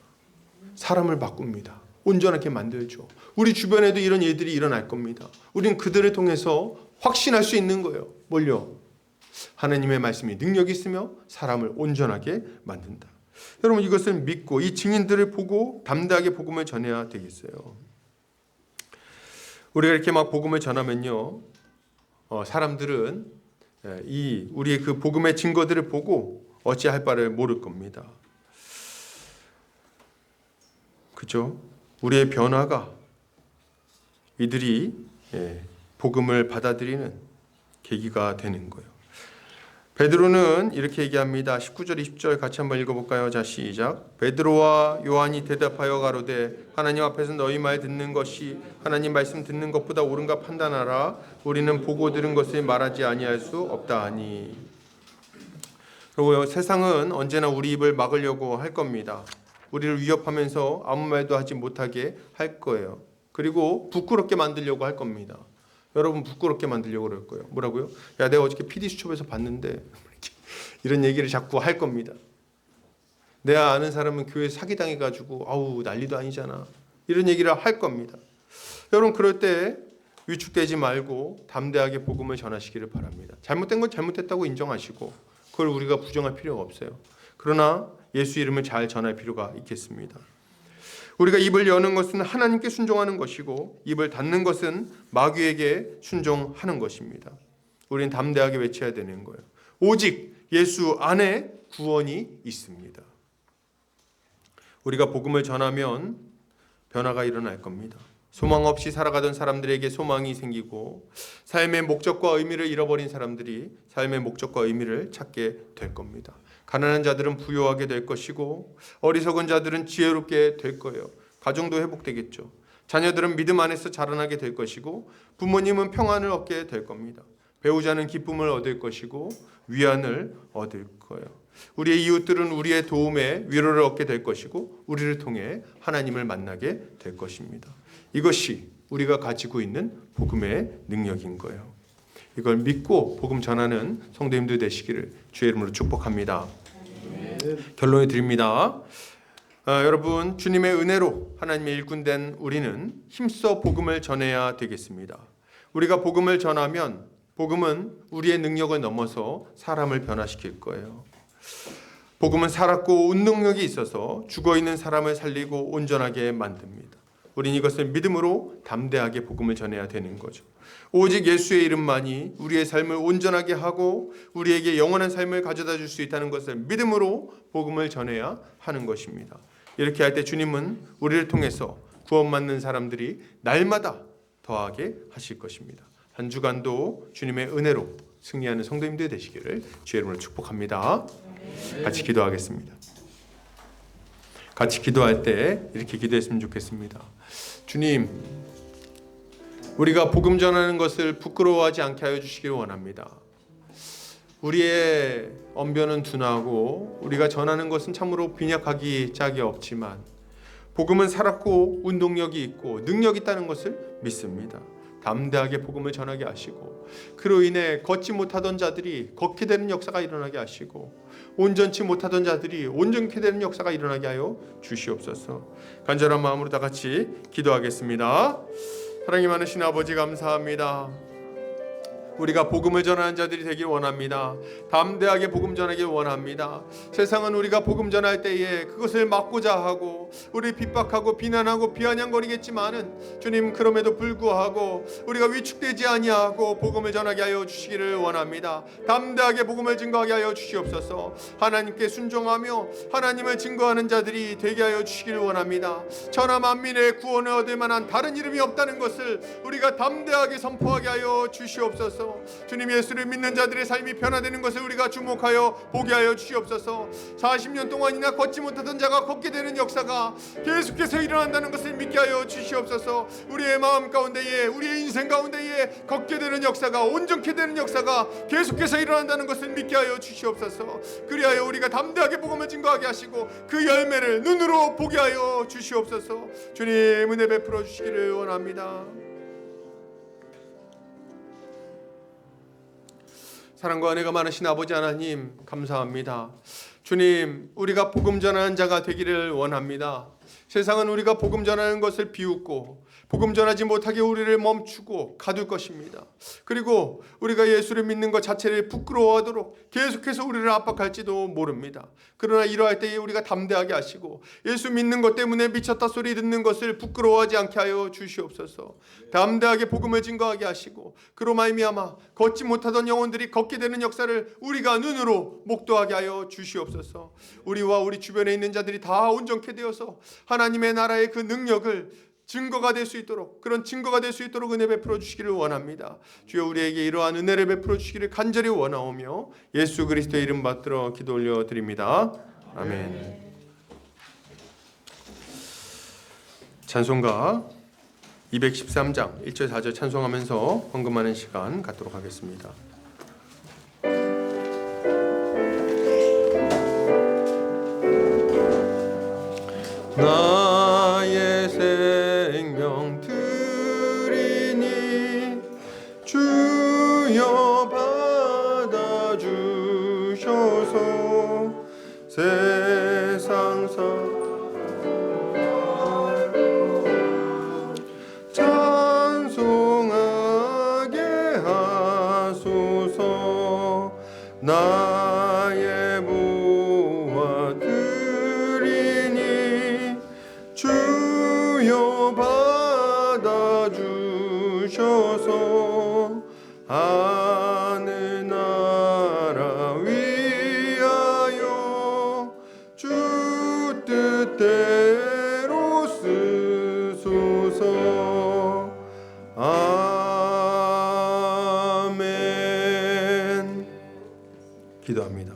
사람을 바꿉니다. 온전하게 만들죠. 우리 주변에도 이런 일들이 일어날 겁니다. 우리는 그들을 통해서 확신할 수 있는 거예요. 뭘요? 하나님의 말씀이 능력이 있으며 사람을 온전하게 만든다. 여러분 이것을 믿고 이 증인들을 보고 담대하게 복음을 전해야 되겠어요. 우리가 이렇게 막 복음을 전하면요, 사람들은 우리의 그 복음의 증거들을 보고 어찌할 바를 모를 겁니다. 그죠? 우리의 변화가 이들이 복음을 받아들이는 계기가 되는 거예요. 베드로는 이렇게 얘기합니다. 19절 20절 같이 한번 읽어볼까요? 자 시작. 베드로와 요한이 대답하여 가로되 하나님 앞에서 너희 말 듣는 것이 하나님 말씀 듣는 것보다 옳은가 판단하라. 우리는 보고 들은 것을 말하지 아니할 수 없다 하니. 그리고 세상은 언제나 우리 입을 막으려고 할 겁니다. 우리를 위협하면서 아무 말도 하지 못하게 할 거예요. 그리고 부끄럽게 만들려고 할 겁니다. 여러분 부끄럽게 만들려고 그럴 거예요. 뭐라고요? 야 내가 어저께 PD수첩에서 봤는데 이런 얘기를 자꾸 할 겁니다. 내가 아는 사람은 교회에서 사기당해가지고 아우 난리도 아니잖아. 이런 얘기를 할 겁니다. 여러분 그럴 때 위축되지 말고 담대하게 복음을 전하시기를 바랍니다. 잘못된 건 잘못했다고 인정하시고 그걸 우리가 부정할 필요가 없어요. 그러나 예수 이름을 잘 전할 필요가 있겠습니다. 우리가 입을 여는 것은 하나님께 순종하는 것이고 입을 닫는 것은 마귀에게 순종하는 것입니다. 우리는 담대하게 외쳐야 되는 거예요. 오직 예수 안에 구원이 있습니다. 우리가 복음을 전하면 변화가 일어날 겁니다. 소망 없이 살아가던 사람들에게 소망이 생기고 삶의 목적과 의미를 잃어버린 사람들이 삶의 목적과 의미를 찾게 될 겁니다. 가난한 자들은 부유하게 될 것이고 어리석은 자들은 지혜롭게 될 거예요. 가정도 회복되겠죠. 자녀들은 믿음 안에서 자라나게 될 것이고 부모님은 평안을 얻게 될 겁니다. 배우자는 기쁨을 얻을 것이고 위안을 얻을 거예요. 우리의 이웃들은 우리의 도움에 위로를 얻게 될 것이고 우리를 통해 하나님을 만나게 될 것입니다. 이것이 우리가 가지고 있는 복음의 능력인 거예요. 이걸 믿고 복음 전하는 성도님들 되시기를 주의 이름으로 축복합니다. 결론을 드립니다. 여러분 주님의 은혜로 하나님의 일꾼된 우리는 힘써 복음을 전해야 되겠습니다. 우리가 복음을 전하면 복음은 우리의 능력을 넘어서 사람을 변화시킬 거예요. 복음은 살았고 운동력이 있어서 죽어있는 사람을 살리고 온전하게 만듭니다. 우린 이것을 믿음으로 담대하게 복음을 전해야 되는 거죠. 오직 예수의 이름만이 우리의 삶을 온전하게 하고 우리에게 영원한 삶을 가져다 줄 수 있다는 것을 믿음으로 복음을 전해야 하는 것입니다. 이렇게 할 때 주님은 우리를 통해서 구원받는 사람들이 날마다 더하게 하실 것입니다. 한 주간도 주님의 은혜로 승리하는 성도님들 되시기를 주의 이름으로 축복합니다. 같이 기도하겠습니다. 같이 기도할 때 이렇게 기도했으면 좋겠습니다. 주님, 우리가 복음 전하는 것을 부끄러워하지 않게 하여 주시기를 원합니다. 우리의 언변은 둔하고 우리가 전하는 것은 참으로 빈약하기 짝이 없지만 복음은 살았고 운동력이 있고 능력이 있다는 것을 믿습니다. 담대하게 복음을 전하게 하시고 그로 인해 걷지 못하던 자들이 걷게 되는 역사가 일어나게 하시고 온전치 못하던 자들이 온전케 되는 역사가 일어나게 하여 주시옵소서. 간절한 마음으로 다 같이 기도하겠습니다. 사랑이 많으신 아버지 감사합니다. 우리가 복음을 전하는 자들이 되길 원합니다. 담대하게 복음 전하길 원합니다. 세상은 우리가 복음 전할 때에 그것을 막고자 하고 우리 핍박하고 비난하고 비아냥거리겠지만은 주님, 그럼에도 불구하고 우리가 위축되지 아니하고 복음을 전하게 하여 주시기를 원합니다. 담대하게 복음을 증거하게 하여 주시옵소서. 하나님께 순종하며 하나님을 증거하는 자들이 되게 하여 주시기를 원합니다. 천하 만민의 구원을 얻을 만한 다른 이름이 없다는 것을 우리가 담대하게 선포하게 하여 주시옵소서. 주님, 예수를 믿는 자들의 삶이 변화되는 것을 우리가 주목하여 보게 하여 주시옵소서. 40년 동안이나 걷지 못하던 자가 걷게 되는 역사가 계속해서 일어난다는 것을 믿게 하여 주시옵소서. 우리의 마음 가운데에, 우리의 인생 가운데에 걷게 되는 역사가, 온전케 되는 역사가 계속해서 일어난다는 것을 믿게 하여 주시옵소서. 그리하여 우리가 담대하게 복음을 증거하게 하시고 그 열매를 눈으로 보게 하여 주시옵소서. 주님, 은혜 베풀어 주시기를 원합니다. 사랑과 은혜가 많으신 아버지 하나님 감사합니다. 주님, 우리가 복음 전하는 자가 되기를 원합니다. 세상은 우리가 복음 전하는 것을 비웃고 복음 전하지 못하게 우리를 멈추고 가둘 것입니다. 그리고 우리가 예수를 믿는 것 자체를 부끄러워하도록 계속해서 우리를 압박할지도 모릅니다. 그러나 이러할 때에 우리가 담대하게 하시고 예수 믿는 것 때문에 미쳤다 소리 듣는 것을 부끄러워하지 않게 하여 주시옵소서. 담대하게 복음을 증거하게 하시고 그로 말미암아 걷지 못하던 영혼들이 걷게 되는 역사를 우리가 눈으로 목도하게 하여 주시옵소서. 우리와 우리 주변에 있는 자들이 다 온전케 되어서 하나님의 나라의 그 능력을 증거가 될 수 있도록, 그런 증거가 될 수 있도록 은혜 베풀어 주시기를 원합니다. 주여, 우리에게 이러한 은혜를 베풀어 주시기를 간절히 원하오며 예수 그리스도의 이름 받들어 기도 올려 드립니다. 아멘. 찬송가 213장 1절 4절 찬송하면서 헌금하는 시간 갖도록 하겠습니다. 나의 생명 드리니 주여 받아주셔서 세상사 찬송하게 하소서. 나의 보화 드리니 주여 받아주셔서 하늘 나라 위하여 주 뜻대로 쓰소서. 아멘. 기도합니다.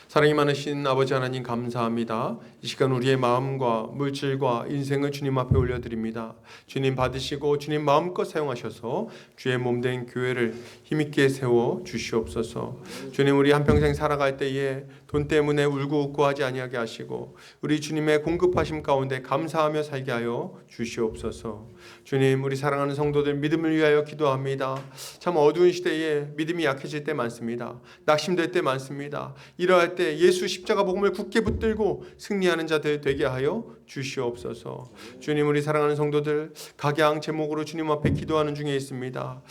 사랑이 많으신 아버지 하나님 감사합니다. 이 시간 우리의 마음과 물질과 인생을 주님 앞에 올려드립니다. 주님 받으시고 주님 마음껏 사용하셔서 주의 몸된 교회를 힘있게 세워 주시옵소서. 주님, 우리 한평생 살아갈 때에 돈 때문에 울고 웃고 하지 아니하게 하시고 우리 주님의 공급하심 가운데 감사하며 살게 하여 주시옵소서. 주님, 우리 사랑하는 성도들 믿음을 위하여 기도합니다. 참 어두운 시대에 믿음이 약해질 때 많습니다. 낙심될 때 많습니다. 이러할 때 예수 십자가 복음을 굳게 붙들고 승리하는 자들 되게 하여 주시옵소서. 주님, 우리 사랑하는 성도들 각양 제목으로 주님 앞에 기도하는 중에 있습니다.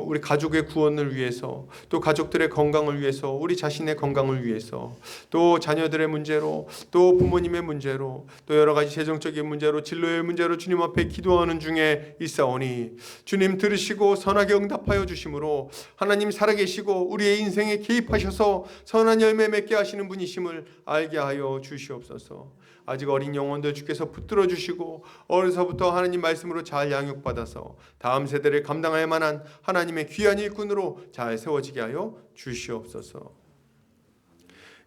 우리 가족의 구원을 위해서, 또 가족들의 건강을 위해서, 우리 자신의 건강을 위해서, 또 자녀들의 문제로, 또 부모님의 문제로, 또 여러 가지 재정적인 문제로, 진로의 문제로 주님 앞에 기도하는 중에 있사오니 주님 들으시고 선하게 응답하여 주심으로 하나님 살아계시고 우리의 인생에 개입하셔서 선한 열매 맺게 하시는 분이심을 알게 하여 주시옵소서. 아직 어린 영혼들 주께서 붙들어 주시고 어려서부터 하나님 말씀으로 잘 양육받아서 다음 세대를 감당할 만한 하나님의 귀한 일꾼으로 잘 세워지게 하여 주시옵소서.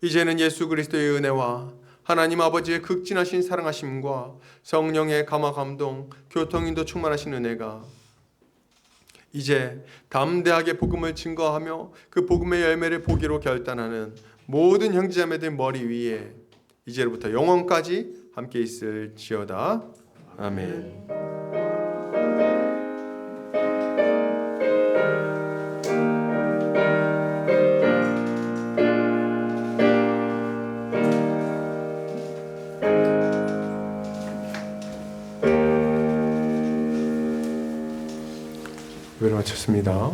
이제는 예수 그리스도의 은혜와 하나님 아버지의 극진하신 사랑하심과 성령의 감화 감동 교통인도 충만하신 은혜가 이제 담대하게 복음을 증거하며 그 복음의 열매를 보기로 결단하는 모든 형제자매들 머리 위에 이제로부터 영원까지 함께 있을지어다. 아멘. 예배를 마쳤습니다.